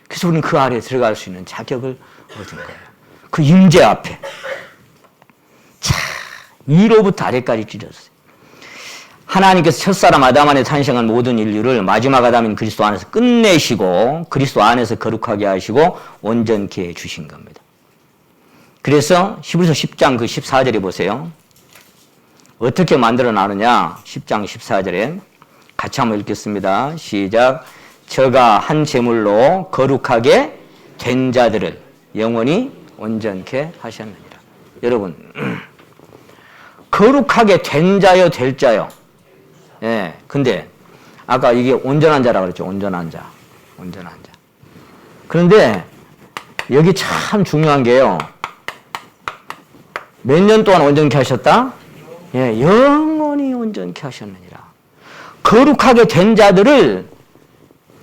그래서 우리는 그 아래에 들어갈 수 있는 자격을 얻은 거예요. 그 임재 앞에. 자, 위로부터 아래까지 찢어졌어요. 하나님께서 첫사람 아담 안에 탄생한 모든 인류를 마지막 아담인 그리스도 안에서 끝내시고 그리스도 안에서 거룩하게 하시고 온전케 해주신 겁니다. 그래서 히브리서 10장 그 14절에 보세요. 어떻게 만들어 놨느냐? 10장 14절에 같이 한번 읽겠습니다. 시작. 저가 한 제물로 거룩하게 된 자들을 영원히 온전케 하셨느니라. 여러분, 거룩하게 된 자요, 될 자요. 예, 근데 아까 이게 온전한 자라고 그랬죠. 온전한 자. 온전한 자. 그런데 여기 참 중요한 게요. 몇 년 동안 온전케 하셨다? 예, 영원히 온전케 하셨느니라. 거룩하게 된 자들을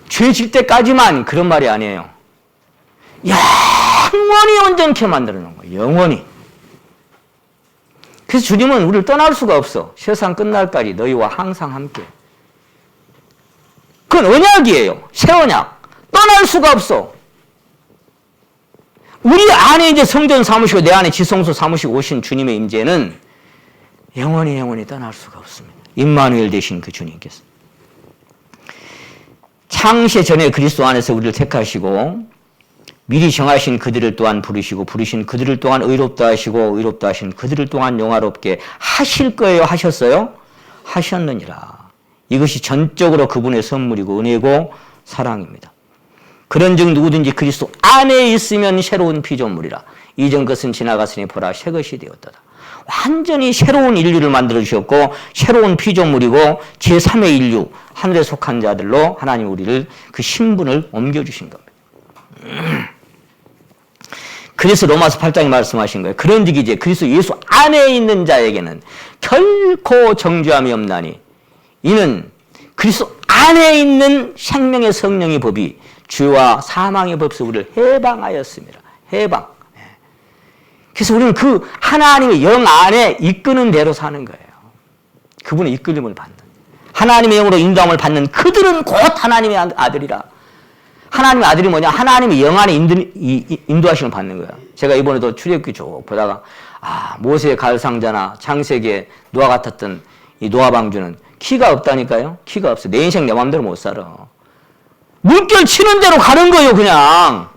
죄 질 때까지만 그런 말이 아니에요. 영원히 온전케 만들어 놓은 거예요. 영원히. 그래서 주님은 우리를 떠날 수가 없어. 세상 끝날까지 너희와 항상 함께. 그건 언약이에요. 새 언약. 떠날 수가 없어. 우리 안에 이제 성전 삼으시고 내 안에 지성소 삼으시고 오신 주님의 임재는 영원히 떠날 수가 없습니다. 임마누엘 되신 그 주님께서. 창세 전에 그리스도 안에서 우리를 택하시고 미리 정하신 그들을 또한 부르시고 부르신 그들을 또한 의롭다 하시고 의롭다 하신 그들을 또한 영화롭게 하실 거예요? 하셨어요? 하셨느니라. 이것이 전적으로 그분의 선물이고 은혜고 사랑입니다. 그런즉 누구든지 그리스도 안에 있으면 새로운 피조물이라. 이전 것은 지나갔으니 보라 새 것이 되었도다. 완전히 새로운 인류를 만들어 주셨고 새로운 피조물이고 제3의 인류, 하늘에 속한 자들로 하나님 우리를 그 신분을 옮겨주신 겁니다. 그래서 로마서 8장에 말씀하신 거예요. 그런즉 이제 그리스도 예수 안에 있는 자에게는 결코 정죄함이 없나니 이는 그리스도 안에 있는 생명의 성령의 법이 죄와 사망의 법에서 우리를 해방하였습니다. 해방. 그래서 우리는 그 하나님의 영 안에 이끄는 대로 사는 거예요. 그분의 이끌림을 받는. 하나님의 영으로 인도함을 받는 그들은 곧 하나님의 아들이라. 하나님의 아들이 뭐냐? 하나님의 영 안에 인도하심을 받는 거야. 제가 이번에도 출애굽기 쭉 보다가 모세의 가을상자나 창세기에 노아 같았던 이 노아 방주는 키가 없다니까요. 키가 없어. 내 인생 내 마음대로 못 살아. 물결 치는 대로 가는 거예요, 그냥.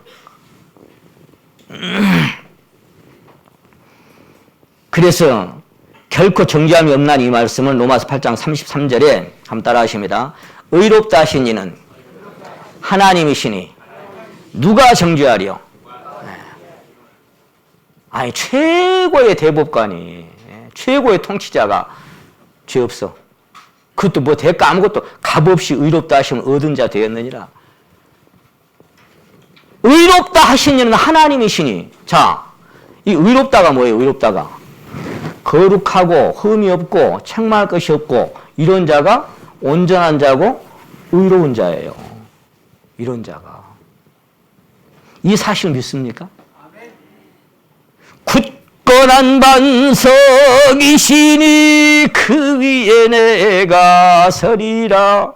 그래서 결코 정죄함이 없나니 이 말씀을 로마서 8장 33절에 한번 따라 하십니다. 의롭다 하신 이는 하나님이시니 누가 정죄하리요? 아니 최고의 대법관이 최고의 통치자가 죄 없어. 그것도 뭐 대가 아무것도 값없이 의롭다 하시면 얻은 자 되었느니라. 의롭다 하신 이는 하나님이시니. 자, 이 의롭다가 뭐예요? 의롭다가 거룩하고 흠이 없고 책망할 것이 없고 이런 자가 온전한 자고 의로운 자예요. 이런 자가. 이 사실 믿습니까? 굳건한 반석이시니 그 위에 내가 서리라.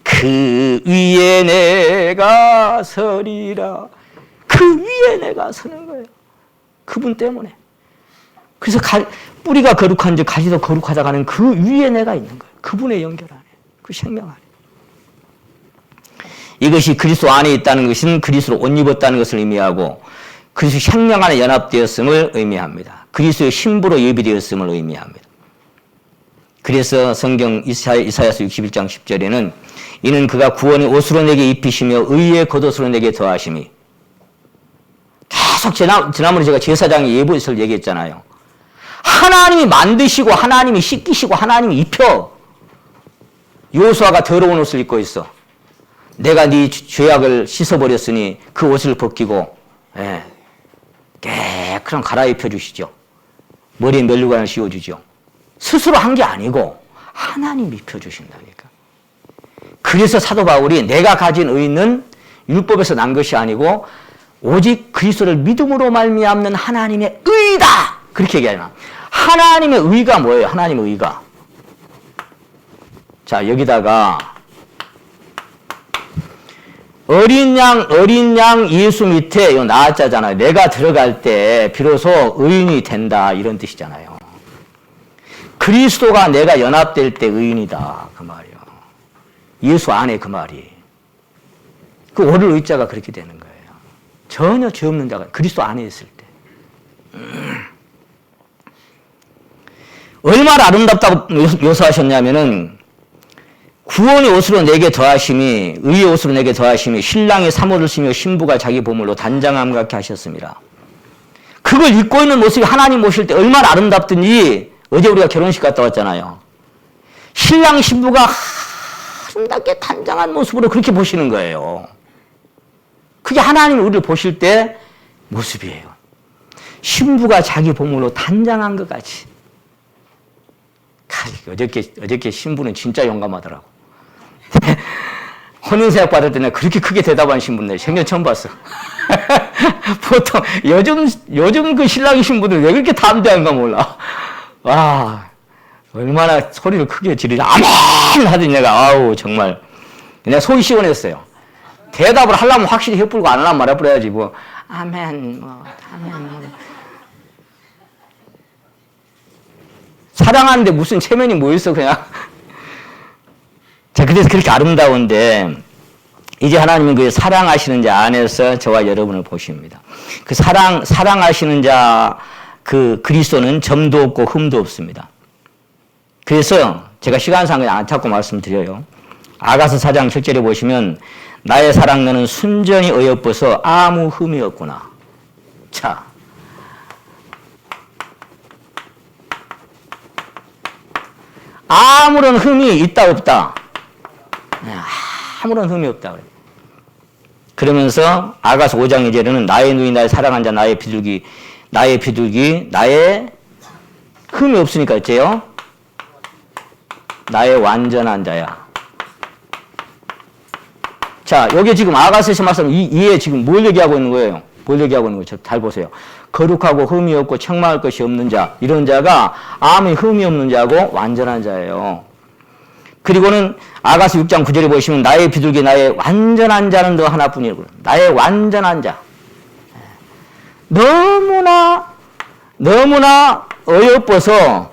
그 위에 내가 서리라. 그 위에 내가 서는 거예요. 그분 때문에. 그래서 뿌리가 거룩한지 가지도 거룩하다가 하는 그 위에 내가 있는 거예요. 그분의 연결 안에. 그 생명 안에. 이것이 그리스도 안에 있다는 것은 그리스도로 옷 입었다는 것을 의미하고 그리스도 생명 안에 연합되었음을 의미합니다. 그리스도의 신부로 예비되었음을 의미합니다. 그래서 성경 이사야서 61장 10절에는 이는 그가 구원의 옷으로 내게 입히시며 의의 겉옷으로 내게 더하심이. 계속 지난번에 제가 제사장의 예보에서 얘기했잖아요. 하나님이 만드시고 하나님이 씻기시고 하나님이 입혀. 여호수아가 더러운 옷을 입고 있어. 내가 네 죄악을 씻어버렸으니 그 옷을 벗기고 깨끗한 갈아입혀 주시죠. 머리에 면류관을 씌워주죠. 스스로 한 게 아니고 하나님이 입혀주신다니까. 그래서 사도 바울이 내가 가진 의는 율법에서 난 것이 아니고 오직 그리스도를 믿음으로 말미암는 하나님의 의다. 그렇게 얘기하잖아. 하나님의 의가 뭐예요? 하나님의 의가. 자, 여기다가 어린 양 예수 밑에 요 나왔잖아요. 내가 들어갈 때 비로소 의인이 된다 이런 뜻이잖아요. 그리스도가 내가 연합될 때 의인이다 그 말이요. 예수 안에 그 말이. 그 오를 의자가 그렇게 되는 거예요. 전혀 죄 없는 자가 그리스도 안에 있을 때. 얼마나 아름답다고 묘사하셨냐면은 구원의 옷으로 내게 더하심이 의의 옷으로 내게 더하심이 신랑이 사모를 쓰며 신부가 자기 보물로 단장함 같게 하셨습니다. 그걸 입고 있는 모습이 하나님 오실 때 얼마나 아름답든지 어제 우리가 결혼식 갔다 왔잖아요. 신랑 신부가 아름답게 단장한 모습으로 그렇게 보시는 거예요. 그게 하나님 우리를 보실 때 모습이에요. 신부가 자기 보물로 단장한 것 같이. 어저께 신부는 진짜 용감하더라고. 혼인세약 받을 때 내가 그렇게 크게 대답한 신부는 생전 처음 봤어. 보통 요즘 그 신랑 신부들 왜 그렇게 담대한가 몰라. 와, 얼마나 소리를 크게 지르냐. 아멘! 하더니 내가, 아우, 정말. 내가 속이 시원했어요. 대답을 하려면 확실히 혀풀고 안 하려면 말해버려야지, 뭐. 아멘, 뭐, 아멘, 뭐. 사랑하는데 무슨 체면이 뭐 있어, 그냥. 자, 그래서 그렇게 아름다운데, 이제 하나님은 그 사랑하시는 자 안에서 저와 여러분을 보십니다. 그 사랑하시는 자, 그 그리스도는 점도 없고 흠도 없습니다. 그래서 제가 시간상 그냥 안 찾고 말씀드려요. 아가서 4장 7절에 보시면, 나의 사랑 너는 순전히 어여뻐서 아무 흠이 없구나. 자. 아무런 흠이 있다 없다. 아무런 흠이 없다 그래. 그러면서 아가서 5장 2절에는 나의 누이 나의 사랑한 자 나의 비둘기 나의 흠이 없으니까 어째요? 나의 완전한 자야. 자, 여기 지금 아가서에서 말씀 이에 지금 뭘 얘기하고 있는 거예요? 뭘 얘기하고 있는 거예요? 잘 보세요. 거룩하고 흠이 없고 책망할 것이 없는 자, 이런 자가 아무 흠이 없는 자고 완전한 자예요. 그리고는 아가서 6장 9절에 보시면 나의 비둘기 나의 완전한 자는 너 하나뿐이고 나의 완전한 자. 너무나 어여뻐서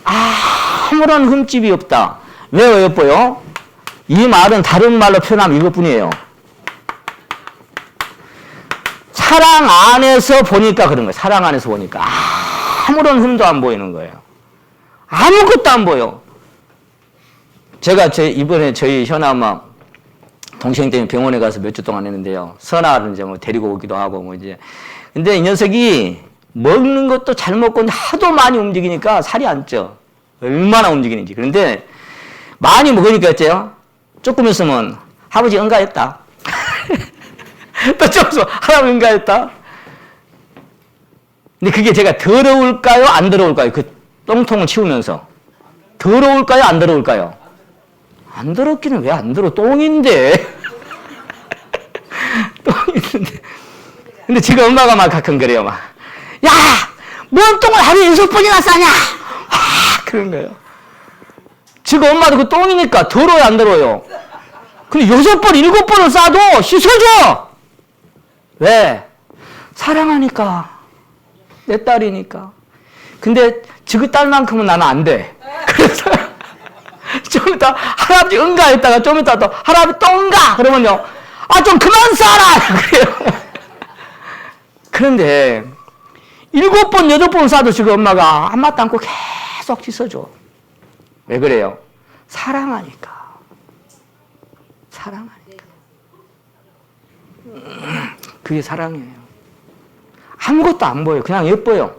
아무런 흠집이 없다. 왜 어여뻐요? 이 말은 다른 말로 표현하면 이것뿐이에요. 사랑 안에서 보니까 그런 거예요. 사랑 안에서 보니까 아무런 흠도 안 보이는 거예요. 아무것도 안 보여. 제가 이번에 저희 현아엄마 동생 때문에 병원에 가서 몇 주 동안 했는데요. 선아를 이제 뭐 데리고 오기도 하고 뭐 이제. 근데 이 녀석이 먹는 것도 잘 먹고 하도 많이 움직이니까 살이 안 쪄. 얼마나 움직이는지. 그런데 많이 먹으니까 어째요? 조금 있으면 아버지 응가했다. 또 조금 있으면 할아버지 응가했다. 근데 그게 제가 더러울까요? 안 더러울까요? 그 똥통을 치우면서. 더러울까요? 안 더러울까요? 안 더럽기는 왜 안 더러워? 똥인데. 똥인데. 근데 지금 엄마가 막 가끔 그래요. 막. 야! 뭔 똥을 하루에 6번이나 싸냐? 그런 거예요. 지금 엄마도 그 똥이니까 더러워요, 안 더러워요? 근데 6번, 7번을 싸도 씻어줘! 왜? 사랑하니까. 내 딸이니까. 근데 지그 딸만큼은 나는 안 돼. 그래서 좀 이따 할아버지 응가 했다가 좀 이따 또 할아버지 또 응가! 그러면요. 아, 좀 그만 싸라! 그래요. 그런데 7번, 8번 싸도 지금 엄마가 한마디 않고 계속 씻어줘. 왜 그래요? 사랑하니까. 사랑하니까. 그게 사랑이에요. 아무것도 안 보여요. 그냥 예뻐요.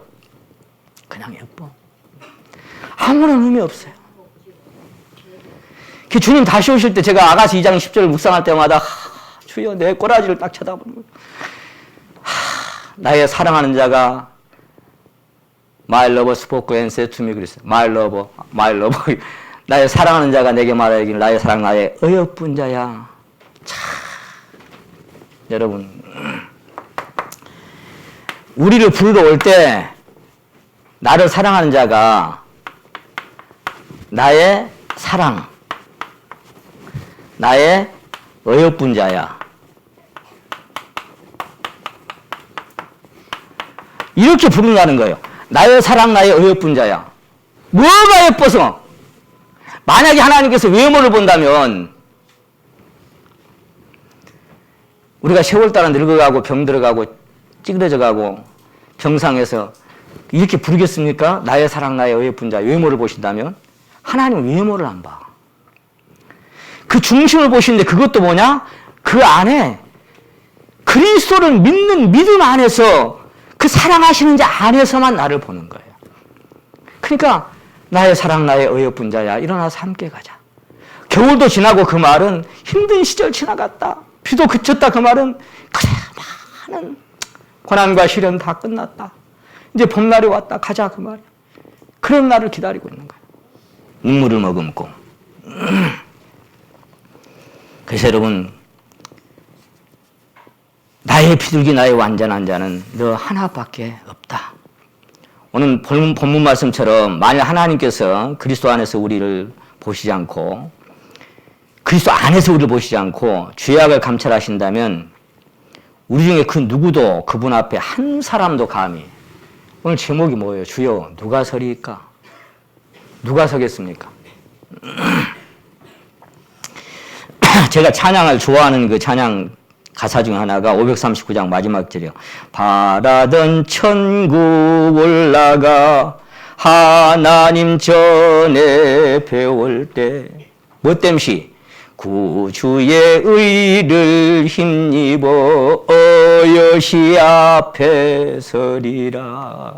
그냥 예뻐. 아무런 의미 없어요. 그 주님 다시 오실 때 제가 아가서 2장 10절을 묵상할 때마다 주여 내 꼬라지를 딱 쳐다보는 거예요. 나의 사랑하는 자가 My lover spoke and said to me 그랬어요. My lover. 나의 사랑하는 자가 내게 말하기를 나의 사랑 나의 어여쁜 자야. 참 여러분 우리를 부르러 올 때 나를 사랑하는 자가 나의 사랑 나의 어여쁜 자야. 이렇게 부른다는 거예요. 나의 사랑 나의 어여쁜 자야. 뭐가 예뻐서? 만약에 하나님께서 외모를 본다면 우리가 세월 따라 늙어가고 병들어가고 찌그러져가고 병상에서 이렇게 부르겠습니까? 나의 사랑 나의 어여쁜 자 외모를 보신다면 하나님은 외모를 안 봐. 그 중심을 보시는데 그것도 뭐냐? 그 안에 그리스도를 믿는 믿음 안에서 그 사랑하시는 자 안에서만 나를 보는 거예요. 그러니까 나의 사랑 나의 어여쁜 자야 일어나서 함께 가자. 겨울도 지나고 그 말은 힘든 시절 지나갔다. 비도 그쳤다 그 말은 그래 많은 고난과 시련 다 끝났다. 이제 봄날이 왔다 가자 그 말이야. 그런 날을 기다리고 있는 거예요. 눈물을 머금고. 그래서 여러분 나의 비둘기 나의 완전한 자는 너 하나밖에 없다. 오늘 본문 말씀처럼 만일 하나님께서 그리스도 안에서 우리를 보시지 않고 그리스도 안에서 우리를 보시지 않고 죄악을 감찰하신다면 우리 중에 그 누구도 그분 앞에 한 사람도 감히 오늘 제목이 뭐예요? 주여 누가 서리이까? 누가 서겠습니까? 제가 찬양을 좋아하는 그 찬양 가사 중 하나가 539장 마지막 절이요. 바라던 천국 올라가 하나님 전에 배울 때 뭐 땜시 구주의 의를 힘입어 어여시 앞에 서리라.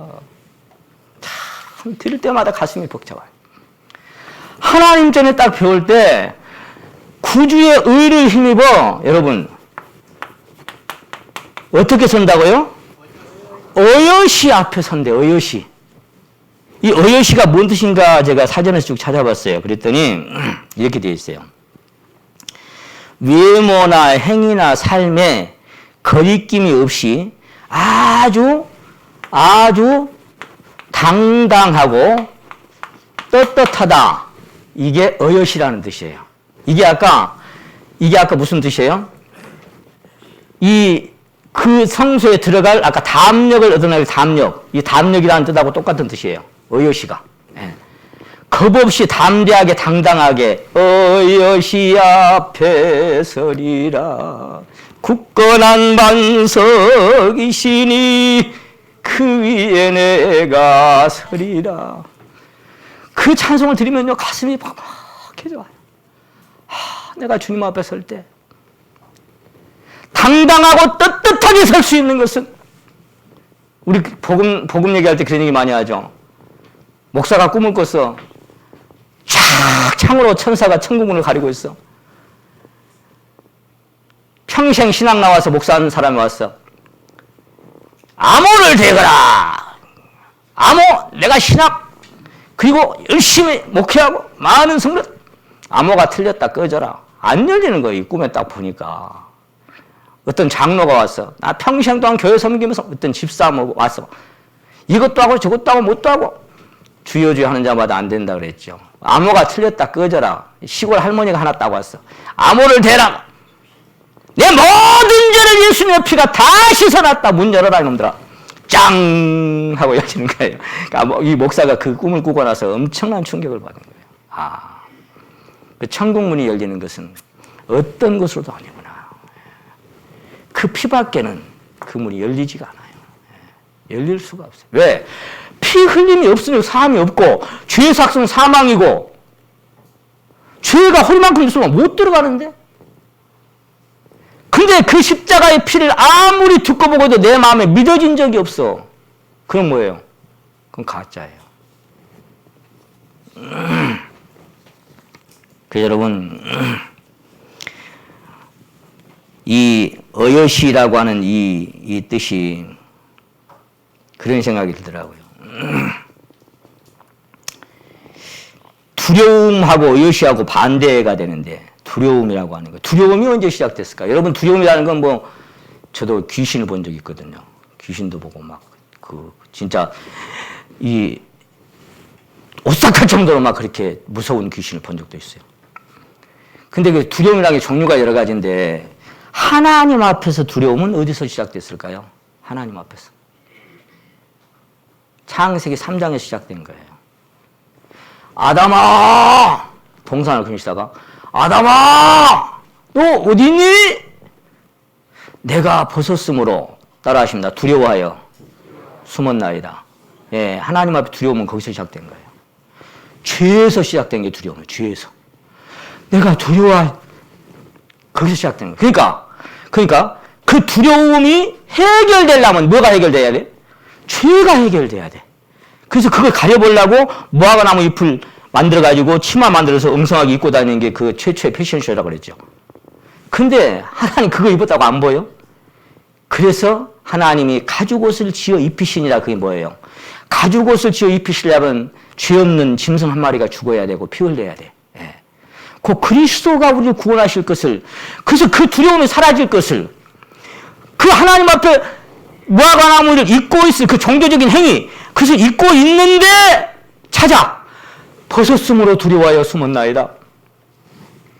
참 들을 때마다 가슴이 벅차와요. 하나님 전에 딱 배울 때 구주의 의를 힘입어 여러분 어떻게 선다고요? 어여시 앞에 선대. 어여시. 이 어여시가 뭔 뜻인가 제가 사전에서 쭉 찾아봤어요. 그랬더니 이렇게 되어 있어요. 외모나 행위나 삶에 거리낌이 없이 아주 당당하고 떳떳하다. 이게 어여시라는 뜻이에요. 이게 아까 무슨 뜻이에요? 그 성소에 들어갈 아까 담력을 얻어낼 담력. 이 담력이라는 뜻하고 똑같은 뜻이에요. 어여시가. 예. 겁 없이 담대하게 당당하게 어여시 앞에 서리라. 굳건한 반석이시니 그 위에 내가 서리라. 그 찬송을 들으면요 가슴이 벅벅해져요. 내가 주님 앞에 설 때 당당하고 떳떳하게 설 수 있는 것은 우리 복음 얘기할 때 그런 얘기 많이 하죠. 목사가 꿈을 꿨어. 쫙 창으로 천사가 천국문을 가리고 있어. 평생 신학 나와서 목사하는 사람이 왔어. 암호를 대거라. 암호 내가 신학 그리고 열심히 목회하고 많은 성도 암호가 틀렸다 꺼져라. 안 열리는 거야. 이 꿈에 딱 보니까. 어떤 장로가 왔어. 나 평생 동안 교회 섬기면서 어떤 집사모 왔어. 이것도 하고 저것도 하고 뭣도 하고 주여 주여 하는 자마다 안 된다 그랬죠. 암호가 틀렸다 꺼져라. 시골 할머니가 하나 따고 왔어. 암호를 대라. 내 모든 죄를 예수님의 피가 다 씻어놨다. 문 열어라 이놈들아. 짱 하고 열리는 거예요. 그러니까 이 목사가 그 꿈을 꾸고 나서 엄청난 충격을 받은 거예요. 그 천국문이 열리는 것은 어떤 것으로도 아니구나. 그 피밖에는 그 문이 열리지가 않아요. 열릴 수가 없어요. 왜? 피 흘림이 없으면 사함이 없고 죄의 삭은 사망이고 죄가 홀만큼 있으면 못 들어가는데 근데 그 십자가의 피를 아무리 듣고 보고도 내 마음에 믿어진 적이 없어. 그건 뭐예요? 그건 가짜예요. 그래서 여러분 이 어여시라고 하는 이 뜻이 그런 생각이 들더라고요. 두려움하고 어여시하고 반대가 되는데 두려움이라고 하는 거. 두려움이 언제 시작됐을까? 여러분 두려움이라는 건 뭐 저도 귀신을 본 적이 있거든요. 귀신도 보고 막 진짜 이 오싹할 정도로 막 그렇게 무서운 귀신을 본 적도 있어요. 근데 그 두려움이라는 게 종류가 여러 가지인데 하나님 앞에서 두려움은 어디서 시작됐을까요? 하나님 앞에서. 창세기 3장에 시작된 거예요. 아담아! 동산을 금시다가 아담아! 너 어디 있니? 내가 벗었으므로 따라하십니다. 두려워하여 숨었나이다. 예, 하나님 앞에 두려움은 거기서 시작된 거예요. 죄에서 시작된 게 두려움이에요. 죄에서. 내가 두려워 거기서 시작된 거예요. 그러니까 그 두려움이 해결되려면 뭐가 해결돼야 돼? 죄가 해결돼야 돼. 그래서 그걸 가려보려고 무화과나무 잎을 만들어가지고 치마 만들어서 엉성하게 입고 다니는 게 그 최초의 패션쇼라고 그랬죠. 근데 하나님 그거 입었다고 안 보여? 그래서 하나님이 가죽옷을 지어 입히시니라. 그게 뭐예요? 가죽옷을 지어 입히시려면 죄 없는 짐승 한 마리가 죽어야 되고 피 흘려야 돼. 예. 그 그리스도가 우리를 구원하실 것을, 그래서 그 두려움이 사라질 것을, 그 하나님 앞에 무화과나무를 입고 있을 그 종교적인 행위, 그것을 입고 있는데 찾아 벗었으므로 두려워하여 숨었나이다.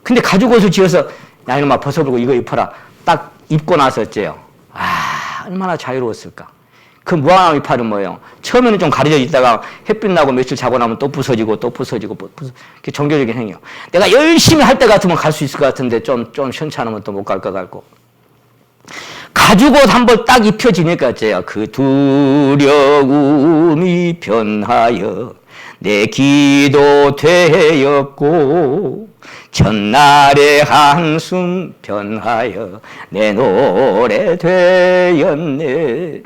근데 가죽옷을 지어서 야 이놈아 벗어보고 이거 입어라 딱 입고 나서 어째요? 아 얼마나 자유로웠을까. 그 무화과나무 이파는 뭐예요? 처음에는 좀 가려져 있다가 햇빛 나고 며칠 자고 나면 또 부서지고 또 부서지고 그게 종교적인 행위요. 내가 열심히 할 때 같으면 갈 수 있을 것 같은데 좀 현찮으면 또 못 갈 것 같고. 가죽옷 한 벌 딱 입혀지니까 어째요? 그 두려움이 변하여 내 기도 되었고 첫날의 한숨 변하여 내 노래 되었네.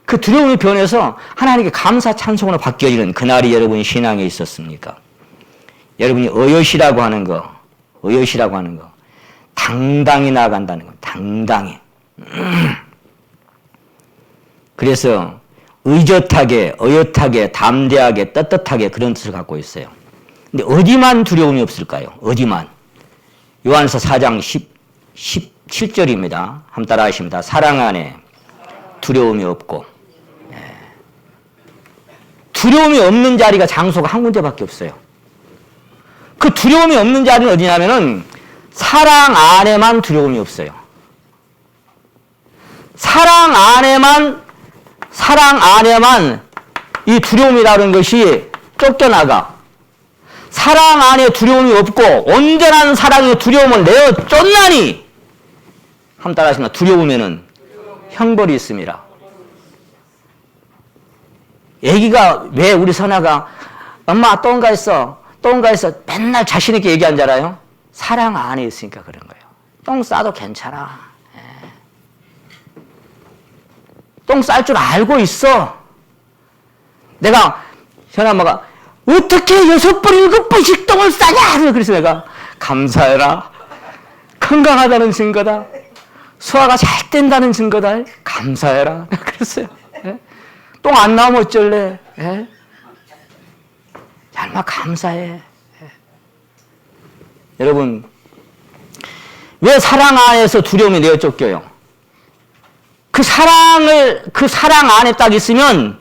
그 두려움이 변해서 하나님께 감사 찬송으로 바뀌어지는 그날이 여러분 신앙에 있었습니까? 여러분이 어여시라고 하는 거 당당히 나아간다는 거, 당당히. 그래서 의젓하게, 어엿하게, 담대하게, 떳떳하게 그런 뜻을 갖고 있어요. 근데 어디만 두려움이 없을까요? 어디만? 요한서 4장 17절입니다. 한번 따라 하십니다. 사랑 안에 두려움이 없고. 두려움이 없는 자리가 장소가 한 군데밖에 없어요. 그 두려움이 없는 자리는 어디냐면은 사랑 안에만 두려움이 없어요. 사랑 안에만 이 두려움이라는 것이 쫓겨나가. 사랑 안에 두려움이 없고 온전한 사랑의 두려움을 내어 쫓나니. 한번 따라 하시면 두려움에는 형벌이 있습니다. 애기가 왜 우리 선아가 엄마 똥가 있어 맨날 자신 있게 얘기한 줄 알아요? 사랑 안에 있으니까 그런 거예요. 똥 싸도 괜찮아. 똥 쌀 줄 알고 있어. 내가 현아엄마가 어떻게 6번 7번씩 똥을 싸냐? 그래서 내가 감사해라. 건강하다는 증거다. 소화가 잘 된다는 증거다. 감사해라. 그랬어요. 똥 안 나오면 어쩔래? 정말 감사해. 여러분, 왜 사랑 안에서 두려움이 내어 쫓겨요? 그 사랑 안에 딱 있으면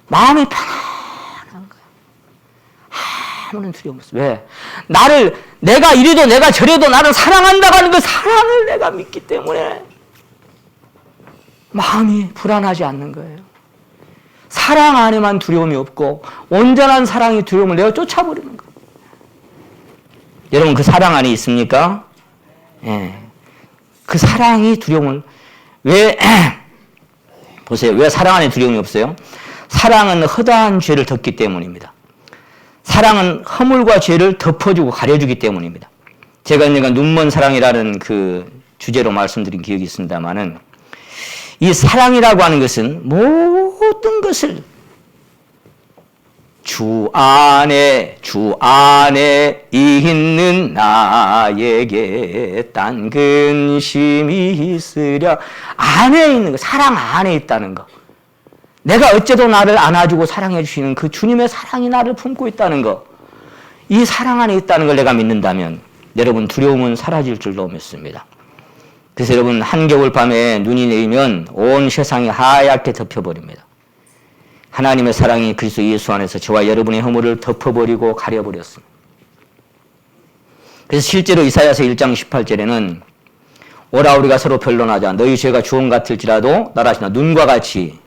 마음이 편안한 거야. 아무런 두려움 없어. 왜? 내가 이래도 내가 저래도 나를 사랑한다고 하는 그 사랑을 내가 믿기 때문에 마음이 불안하지 않는 거예요. 사랑 안에만 두려움이 없고 온전한 사랑이 두려움을 내어 쫓아버리는 거예요. 여러분 그 사랑 안에 있습니까? 예. 그 사랑이 두려움을 보세요. 왜 사랑 안에 두려움이 없어요? 사랑은 허다한 죄를 덮기 때문입니다. 사랑은 허물과 죄를 덮어주고 가려주기 때문입니다. 제가 언젠가 눈먼 사랑이라는 그 주제로 말씀드린 기억이 있습니다만은 이 사랑이라고 하는 것은 모든 것을 주 안에 있는 나에게 딴 근심이 있으랴. 안에 있는 거, 사랑 안에 있다는 거. 내가 어째도 나를 안아주고 사랑해 주시는 그 주님의 사랑이 나를 품고 있다는 거. 이 사랑 안에 있다는 걸 내가 믿는다면 여러분 두려움은 사라질 줄로 믿습니다. 그래서 여러분 한겨울 밤에 눈이 내리면 온 세상이 하얗게 덮여버립니다. 하나님의 사랑이 그리스도 예수 안에서 저와 여러분의 허물을 덮어버리고 가려버렸습니다. 그래서 실제로 이사야서 1장 18절에는 오라 우리가 서로 변론하자. 너희 죄가 주홍 같을지라도 나라시나 눈과 같이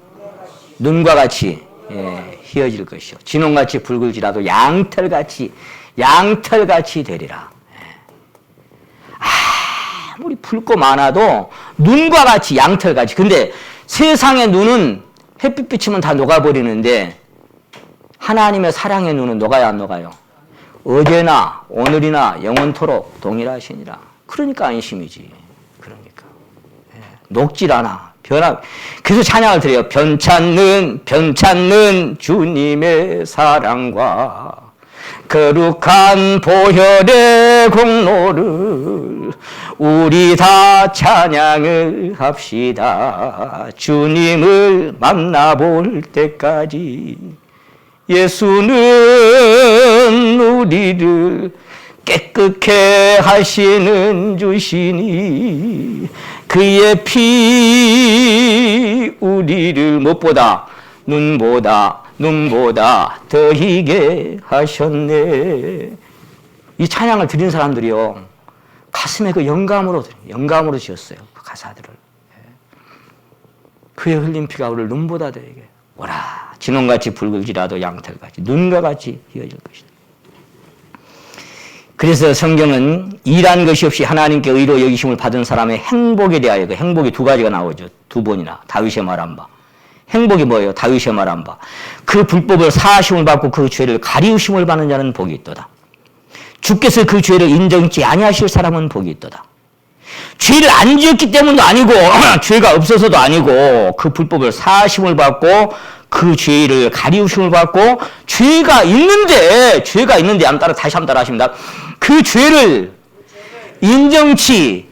희어질 것이요 진홍같이 붉을지라도 양털같이 되리라. 아무리 붉고 많아도 눈과 같이 양털같이. 근데 세상의 눈은 햇빛 비치면 다 녹아버리는데 하나님의 사랑의 눈은 녹아야 안 녹아요? 어제나 오늘이나 영원토록 동일하시니라. 그러니까 안심이지. 그러니까 녹질 않아. 그래서 찬양을 드려요. 변찮는 주님의 사랑과 거룩한 보혈의 공로를 우리 다 찬양을 합시다. 주님을 만나볼 때까지 예수는 우리를 깨끗게 하시는 주시니 그의 피 우리를 무엇보다 눈보다 더 희게 하셨네. 이 찬양을 드린 사람들이요 가슴에 그 영감으로 지었어요. 그 가사들을. 그의 흘린 피가 우리를 눈보다 더 희게 오라 진홍같이 붉을지라도 양털같이 눈과 같이 희어질 것이다. 그래서 성경은 일한 것이 없이 하나님께 의로 여기심을 받은 사람의 행복에 대하여 그 행복이 두 가지가 나오죠. 두 번이나 다윗의 말한 바. 행복이 뭐예요? 다윗의 말한 바. 그 불법을 사하심을 받고 그 죄를 가리우심을 받는 자는 복이 있도다. 주께서 그 죄를 인정치 아니하실 사람은 복이 있도다. 죄를 안 지었기 때문도 아니고 죄가 없어서도 아니고 그 불법을 사하심을 받고 그 죄를 가리우심을 받고 죄가 있는데 다시 한번 따라 하십니다. 그 죄를 인정치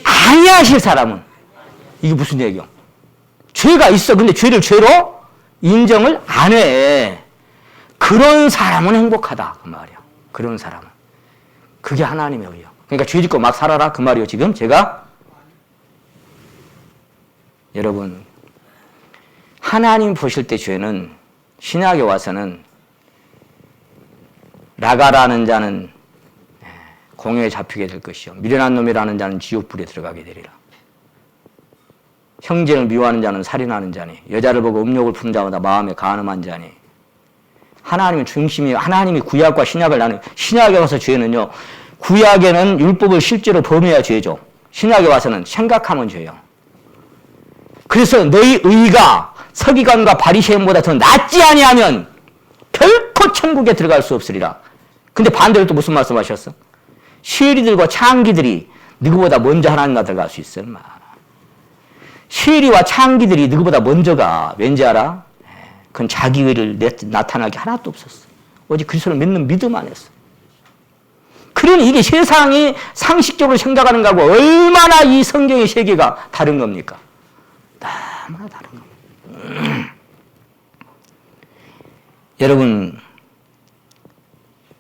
아니하실 사람은 이게 무슨 얘기요? 죄가 있어. 근데 죄를 죄로 인정을 안 해. 그런 사람은 행복하다 그 말이야. 그런 사람은. 그게 하나님의 의요. 그러니까 죄 짓고 막 살아라 그 말이요. 지금 제가 여러분 하나님 보실 때 죄는 신약에 와서는 라가라는 자는 공회에 잡히게 될 것이요 미련한 놈이라는 자는 지옥불에 들어가게 되리라. 형제를 미워하는 자는 살인하는 자니 여자를 보고 음욕을 푸는 자마다 마음에 간음한 자니. 하나님의 중심이 하나님이 구약과 신약을 나누. 신약에 와서 죄는요 구약에는 율법을 실제로 범해야 죄죠. 신약에 와서는 생각하면 죄요. 그래서 너희 의가 서기관과 바리새인보다 더 낫지 아니하면 결코 천국에 들어갈 수 없으리라. 근데 반대로 또 무슨 말씀하셨어? 시리들과 창기들이 누구보다 먼저 하나님 나라 들어갈 수 있어. 시리와 창기들이 누구보다 먼저가 왠지 알아? 그건 자기 의를 나타나게 하나도 없었어. 오직 그리스도를 믿는 믿음 안에서. 그러니 이게 세상이 상식적으로 생각하는 거하고 얼마나 이 성경의 세계가 다른 겁니까? 너무나 다른 겁니다. 여러분,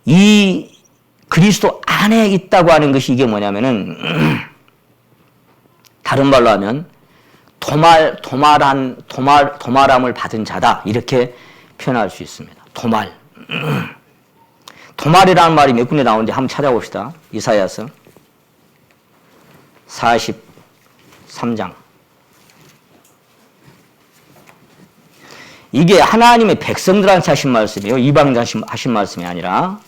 이 그리스도 안에 있다고 하는 것이 이게 뭐냐면은 다른 말로 하면 도말함을 받은 자다 이렇게 표현할 수 있습니다. 도말이라는 말이 몇 군데 나오는지 한번 찾아봅시다. 이사야서 43장. 이게 하나님의 백성들한테 하신 말씀이에요. 이방인한테 하신 말씀이 아니라.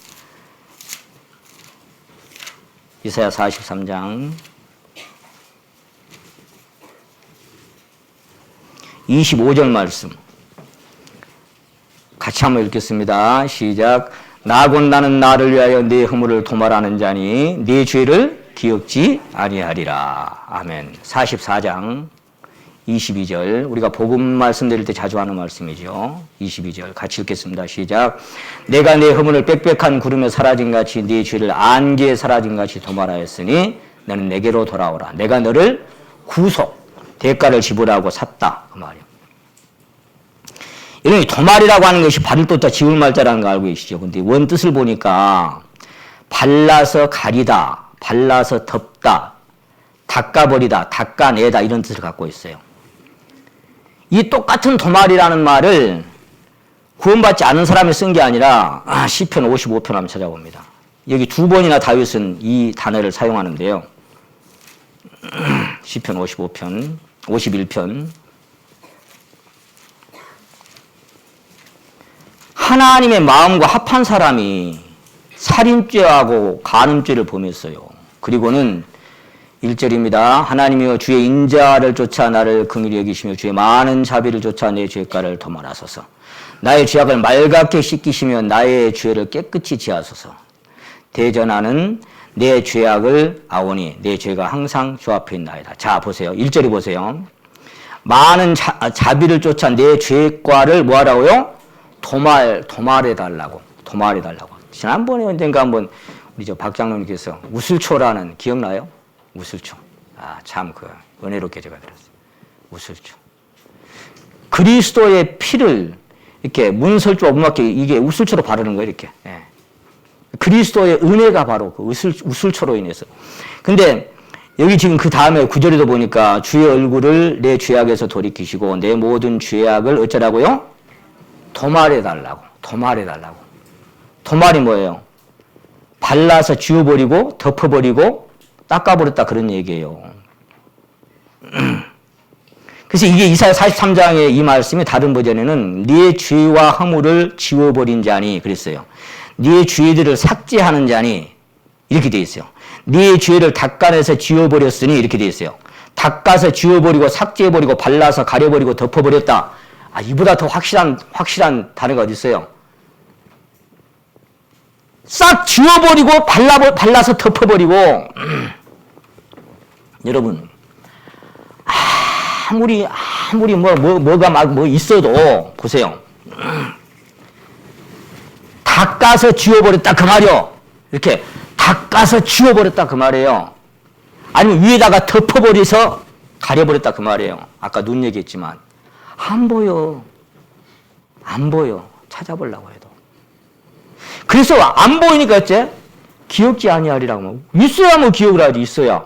이사야 43장 25절 말씀 같이 한번 읽겠습니다. 시작. 나곧 나는 나를 위하여 네 허물을 도말하는 자니 네 죄를 기억지 아니하리라. 아멘. 44장 22절 우리가 복음 말씀드릴 때 자주 하는 말씀이죠. 22절 같이 읽겠습니다. 시작. 내가 네 허물을 빽빽한 구름에 사라진같이 네 죄를 안개에 사라진같이 도말하였으니 너는 내게로 돌아오라. 내가 너를 대가를 지불하고 샀다. 그 말이에요. 이런 도말이라고 하는 것이 발을 떴다 지울 말자라는 거 알고 계시죠? 근데 원뜻을 보니까 발라서 가리다, 발라서 덮다, 닦아버리다, 닦아내다 이런 뜻을 갖고 있어요. 이 똑같은 도말이라는 말을 구원받지 않은 사람이 쓴 게 아니라 시편 55편 한번 찾아봅니다. 여기 두 번이나 다윗은 이 단어를 사용하는데요. 시편 55편, 51편. 하나님의 마음과 합한 사람이 살인죄하고 간음죄를 범했어요. 그리고는 1절입니다. 하나님이여 주의 인자를 쫓아 나를 긍휼히 여기시며 주의 많은 자비를 쫓아 내 죄가를 도말하소서. 나의 죄악을 맑게 씻기시며 나의 죄를 깨끗이 지하소서. 대전하는 내 죄악을 아오니 내 죄가 항상 주 앞에 있나이다. 자 보세요. 1절이 보세요. 많은 자비를 쫓아 내 죄과를 뭐하라고요? 도말해달라고. 도말해달라고. 지난번에 언젠가 한번 우리 박 장로님께서 우슬초라는 기억나요? 우슬초. 참 은혜롭게 제가 들었어요. 우슬초. 그리스도의 피를 이렇게 문설주 없맞게 이게 우슬초로 바르는 거예요, 이렇게. 예. 그리스도의 은혜가 바로 그 우슬초로 인해서. 근데 여기 지금 그 다음에 9절에도 보니까 주의 얼굴을 내 죄악에서 돌이키시고 내 모든 죄악을 어쩌라고요? 도말해달라고. 도말해달라고. 도말이 뭐예요? 발라서 지워버리고 덮어버리고 닦아버렸다 그런 얘기예요. 그래서 이게 이사야 43장의 이 말씀이 다른 버전에는 네 죄와 허물을 지워버린 자니 그랬어요. 네 죄들을 삭제하는 자니 이렇게 돼 있어요. 네 죄를 닦아내서 지워버렸으니 이렇게 돼 있어요. 닦아서 지워버리고 삭제해버리고 발라서 가려버리고 덮어버렸다. 이보다 더 확실한 단어가 어디 있어요? 싹 지워버리고 발라서 덮어버리고 여러분 아무리 뭐가 막 있어도 보세요. 닦아서 지워버렸다 그 말이요. 이렇게 닦아서 지워버렸다 그 말이에요. 아니면 위에다가 덮어버려서 가려버렸다 그 말이에요. 아까 눈 얘기했지만 안 보여. 찾아보려고 해도. 그래서 안 보이니까 어째? 기억지 아니하리라고. 있어야 뭐 기억을 하지. 있어야.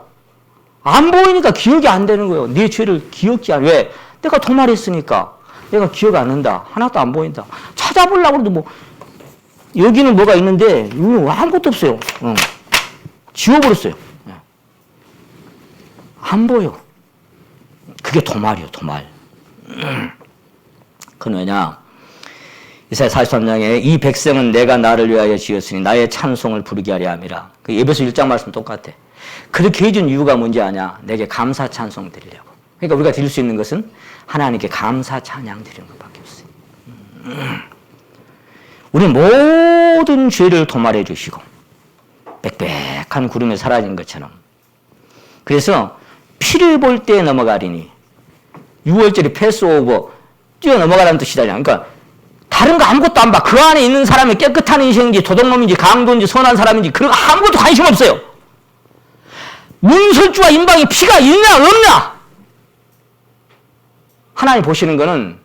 안 보이니까 기억이 안 되는 거예요. 네 죄를 기억지 않아. 왜? 내가 도말했으니까. 내가 기억 안 한다. 하나도 안 보인다. 찾아보려고 해도 여기는 뭐가 있는데 여기는 아무것도 없어요. 지워버렸어요. 안 보여. 그게 도말이에요. 도말. 그건 왜냐? 이사야 43장에 이 백성은 내가 나를 위하여 지었으니 나의 찬송을 부르게 하려 함이라. 그 에베소 1장 말씀 똑같아. 그렇게 해준 이유가 뭔지 아냐? 내게 감사 찬송 드리려고. 그러니까 우리가 드릴 수 있는 것은 하나님께 감사 찬양 드리는 것밖에 없어요. 우리 모든 죄를 도말해 주시고 빽빽한 구름에 사라진 것처럼. 그래서 피를 볼 때 넘어가리니 6월절이 패스오버 뛰어넘어가라는 뜻이다. 그러니까 다른 거 아무것도 안 봐. 그 안에 있는 사람이 깨끗한 인생인지 도둑놈인지 강도인지 선한 사람인지 그런 거 아무것도 관심 없어요. 문설주와 임방에 피가 있냐 없냐. 하나님 보시는 거는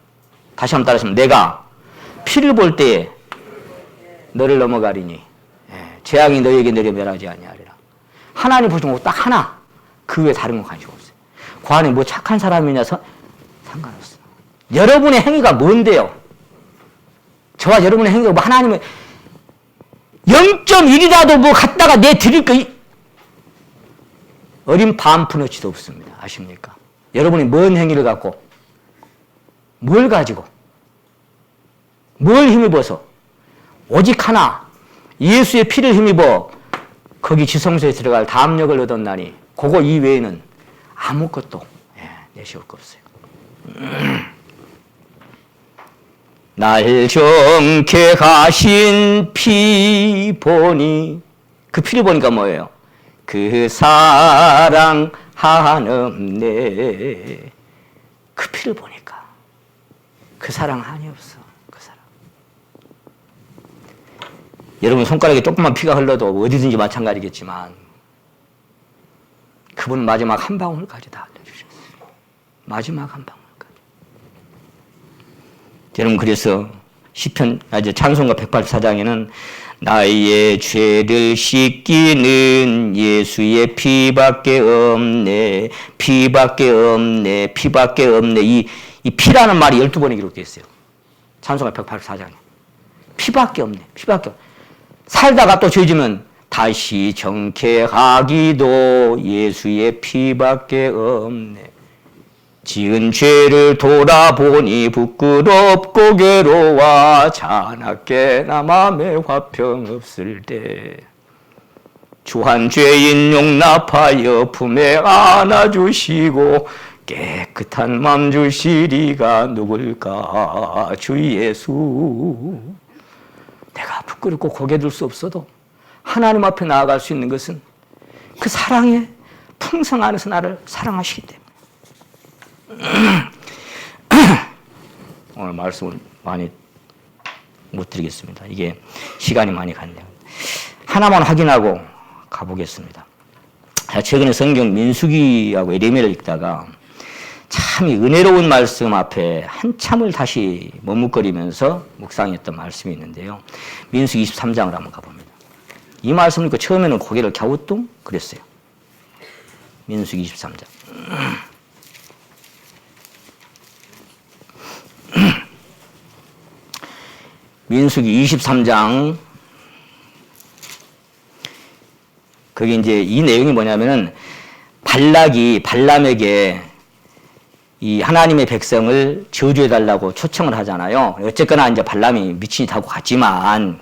다시 한번 따라하시면 내가 피를 볼 때에 너를 넘어가리니 재앙이 너에게 내려 멸하지 아니하리라. 하나님 보시는 거 딱 하나. 그 외에 다른 건 관심 없어요. 그 안에 뭐 착한 사람이냐 상관없어요. 여러분의 행위가 뭔데요? 저와 여러분의 행위가 뭐 하나님은 0.1이라도 뭐 갖다가 내 드릴 거 어린 반푼어치도 없습니다. 아십니까? 여러분이 뭔 행위를 갖고 뭘 가지고 뭘 힘입어서 오직 하나 예수의 피를 힘입어 거기 지성소에 들어갈 담력을 얻었나니 그거 이외에는 아무것도 내세울 거 없어요. 날 정케 하신 피 보니 그 피를 보니까 뭐예요? 그 사랑 한없네. 그 피를 보니까 그 사랑 한이 없어. 그 사랑. 여러분 손가락에 조금만 피가 흘러도 어디든지 마찬가지겠지만 그분은 마지막 한 방울까지 다 알려주셨어요. 마지막 한 방울까지. 여러분 그래서 시편 찬송가 184장에는 나의 죄를 씻기는 예수의 피밖에 없네. 피밖에 없네. 피밖에 없네. 이 피라는 말이 12번에 기록되어 있어요. 찬송가 184장에. 피밖에 없네. 피밖에 없네. 살다가 또 죄지면 다시 정케하기도 예수의 피밖에 없네. 지은 죄를 돌아보니 부끄럽고 괴로워 자나깨나 맘에 화평 없을 때. 주한 죄인 용납하여 품에 안아주시고 깨끗한 맘 주시리가 누굴까? 주 예수. 내가 부끄럽고 고개 들 수 없어도 하나님 앞에 나아갈 수 있는 것은 그 사랑의 풍성 안에서 나를 사랑하시기 때문에. 오늘 말씀을 많이 못 드리겠습니다. 이게 시간이 많이 갔네요. 하나만 확인하고 가보겠습니다. 최근에 성경 민수기하고 예레미야를 읽다가 참 은혜로운 말씀 앞에 한참을 다시 머뭇거리면서 묵상했던 말씀이 있는데요. 민수기 23장을 한번 가봅니다. 이 말씀을 읽고 처음에는 고개를 갸우뚱 그랬어요. 민수기 23장. 민수기 23장. 거기 이제 이 내용이 뭐냐면은 발람에게 이 하나님의 백성을 저주해달라고 초청을 하잖아요. 어쨌거나 이제 발람이 미친이 타고 갔지만,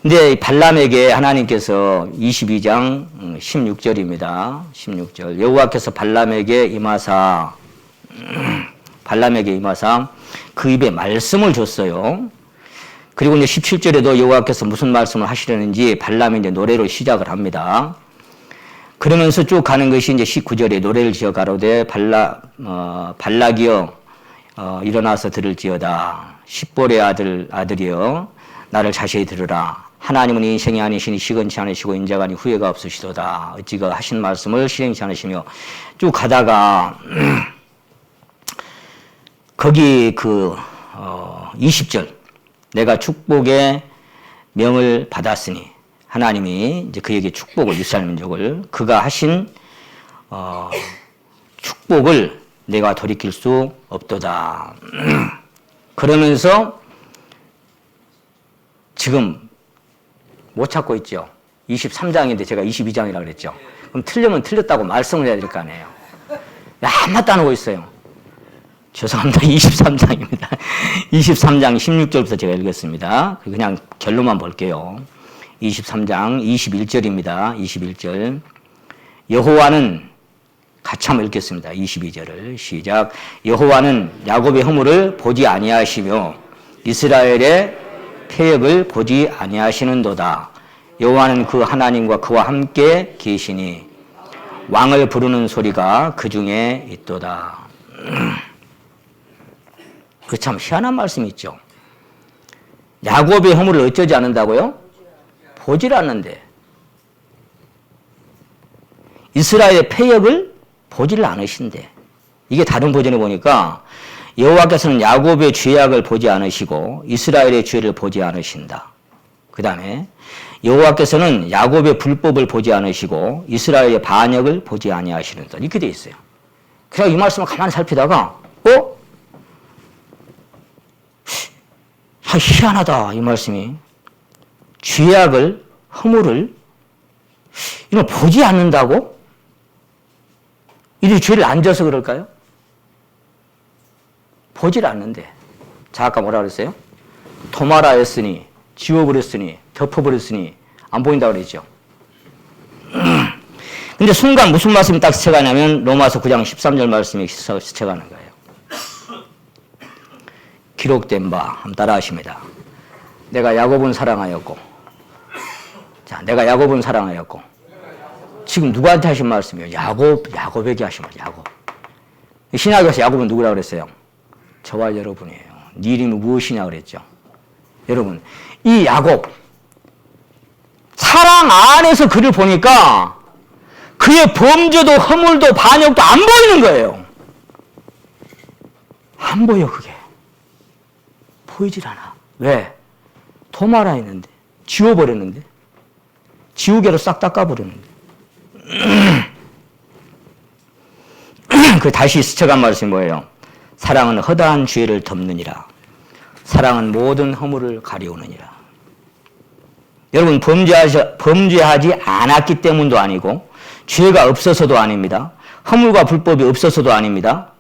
근데 발람에게 하나님께서 22장 16절입니다. 16절. 여호와께서 발람에게 임하사 그 입에 말씀을 줬어요. 그리고 이제 17절에도 여호와께서 무슨 말씀을 하시려는지 발람이 이제 노래로 시작을 합니다. 그러면서 쭉 가는 것이 이제 19절에 노래를 지어 가로되 발락이여 일어나서 들을지어다. 십볼의 아들이여 나를 자세히 들으라. 하나님은 인생이 아니시니 시건치 않으시고 인자가 아니 후회가 없으시도다. 어찌 그 하신 말씀을 실행치 않으시며 쭉 가다가 거기 20절 내가 축복의 명을 받았으니 하나님이 이제 그에게 축복을 이스라엘 민족을 그가 하신 축복을 내가 돌이킬 수 없도다. 그러면서 지금 못 찾고 있죠. 23장인데 제가 22장이라고 그랬죠. 그럼 틀리면 틀렸다고 말씀을 해야 될 거 아니에요. 한마디 안 하고 있어요. 죄송합니다. 23장입니다. 23장 16절부터 제가 읽었습니다. 그냥 결론만 볼게요. 23장 21절입니다. 21절. 여호와는 같이 한번 읽겠습니다. 22절을 시작. 여호와는 야곱의 허물을 보지 아니하시며 이스라엘의 패역을 보지 아니하시는도다. 여호와는 그 하나님과 그와 함께 계시니 왕을 부르는 소리가 그 중에 있도다. 그 참 희한한 말씀이 있죠. 야곱의 허물을 어쩌지 않는다고요? 보질 않는데. 이스라엘의 패역을 보질 않으신대. 이게 다른 버전에 보니까 여호와께서는 야곱의 죄악을 보지 않으시고 이스라엘의 죄를 보지 않으신다. 그 다음에 여호와께서는 야곱의 불법을 보지 않으시고 이스라엘의 반역을 보지 아니하시는다. 이렇게 돼 있어요. 그래서 이 말씀을 가만히 살피다가 희한하다 이 말씀이. 죄악을 허물을 이걸 보지 않는다고? 이 죄를 안 져서 그럴까요? 보질 않는데. 자, 아까 뭐라 그랬어요? 도마라 했으니, 지워버렸으니, 덮어버렸으니 안 보인다고 그랬죠. 근데 순간 무슨 말씀이 딱 스쳐가냐면 로마서 9장 13절 말씀이 스쳐가는 거예요. 기록된 바 한번 따라 하십니다. 내가 야곱은 사랑하였고, 자, 내가 야곱은 사랑하였고, 지금 누구한테 하신 말씀이에요? 야곱에게 하신 말이에요. 야곱. 신약에서 야곱은 누구라고 그랬어요? 저와 여러분이에요. 네 이름이 무엇이냐 그랬죠. 여러분, 이 야곱 사랑 안에서 그를 보니까 그의 범죄도 허물도 반역도 안 보이는 거예요. 안 보여 그게. 보이질 않아. 왜? 도마라 했는데. 지워버렸는데. 지우개로 싹 닦아버렸는데. 그 다시 스쳐간 말씀이 뭐예요? 사랑은 허다한 죄를 덮느니라. 사랑은 모든 허물을 가리우느니라. 여러분, 범죄하지 않았기 때문도 아니고 죄가 없어서도 아닙니다. 허물과 불법이 없어서도 아닙니다.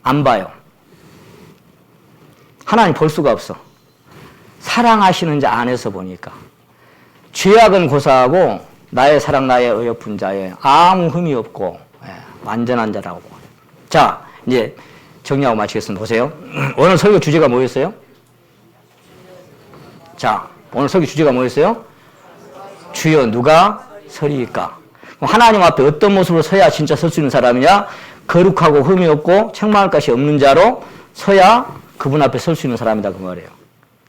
안 봐요. 하나님 볼 수가 없어. 사랑하시는 자 안에서 보니까 죄악은 고사하고 나의 사랑 나의 어여쁜 자에 아무 흠이 없고 완전한 자라고. 자, 이제 정리하고 마치겠습니다. 보세요. 오늘 설교 주제가 뭐였어요? 자, 오늘 설교 주제가 뭐였어요? 주여 누가 서리이까? 하나님 앞에 어떤 모습으로 서야 진짜 설 수 있는 사람이냐? 거룩하고 흠이 없고 책망할 것이 없는 자로 서야 그분 앞에 설 수 있는 사람이다 그 말이에요.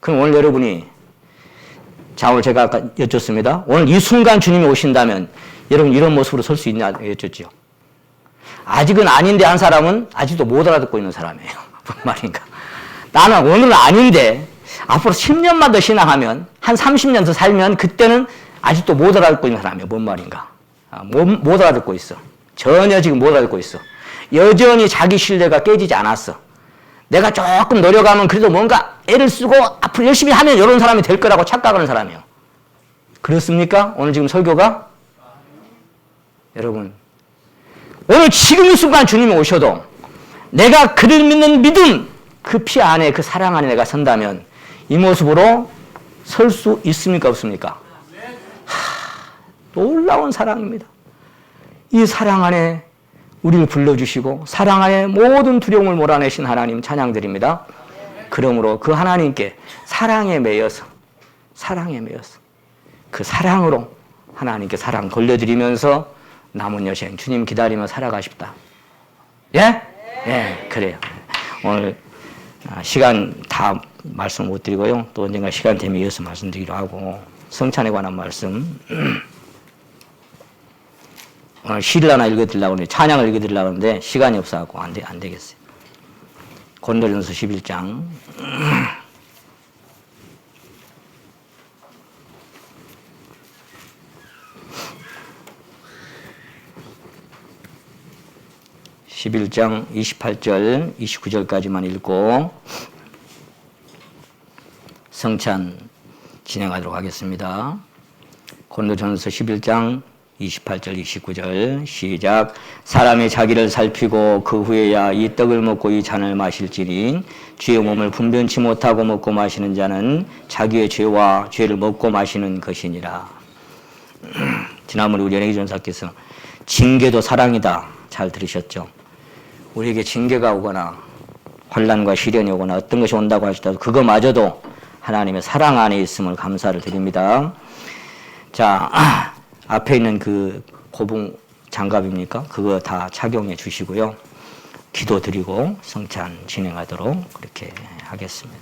그럼 오늘 여러분이 자, 오늘 제가 아까 여쭙습니다. 오늘 이 순간 주님이 오신다면 여러분 이런 모습으로 설 수 있냐 여쭙죠. 아직은 아닌데 한 사람은 아직도 못 알아듣고 있는 사람이에요. 뭔 말인가? 나는 오늘은 아닌데 앞으로 10년만 더 신앙하면 한 30년 더 살면 그때는 아직도 못 알아듣고 있는 사람이에요. 뭔 말인가? 못 알아듣고 있어. 전혀 지금 못 알아듣고 있어. 여전히 자기 신뢰가 깨지지 않았어. 내가 조금 노력하면 그래도 뭔가 애를 쓰고 앞으로 열심히 하면 이런 사람이 될 거라고 착각하는 사람이에요. 그렇습니까? 오늘 지금 설교가? 여러분, 오늘 지금 이 순간 주님이 오셔도 내가 그를 믿는 믿음, 그 피 안에 그 사랑 안에 내가 선다면 이 모습으로 설 수 있습니까? 없습니까? 놀라운 사랑입니다. 이 사랑 안에 우리를 불러주시고 사랑 안에 모든 두려움을 몰아내신 하나님 찬양드립니다. 그러므로 그 하나님께 사랑에 매여서 그 사랑으로 하나님께 사랑 돌려드리면서 남은 여생 주님 기다리며 살아가 싶다. 예? 예, 그래요. 오늘 시간 다 말씀 못 드리고요. 또 언젠가 시간 되면 이어서 말씀드리기로 하고 성찬에 관한 말씀 오늘 시를 하나 읽어드리려고 하는데 찬양을 읽어드리려고 하는데 시간이 없어갖고 안 되겠어요. 고린도전서 11장 11장 28절 29절까지만 읽고 성찬 진행하도록 하겠습니다. 고린도전서 11장 28절 29절 시작. 사람이 자기를 살피고 그 후에야 이 떡을 먹고 이 잔을 마실지니 주의 몸을 분변치 못하고 먹고 마시는 자는 자기의 죄와 죄를 먹고 마시는 것이니라. 지난번에 우리 연예기 전사께서 징계도 사랑이다 잘 들으셨죠? 우리에게 징계가 오거나 환난과 시련이 오거나 어떤 것이 온다고 하시더라도 그거마저도 하나님의 사랑 안에 있음을 감사를 드립니다. 자, 앞에 있는 그 고봉 장갑입니까? 그거 다 착용해 주시고요. 기도 드리고 성찬 진행하도록 그렇게 하겠습니다.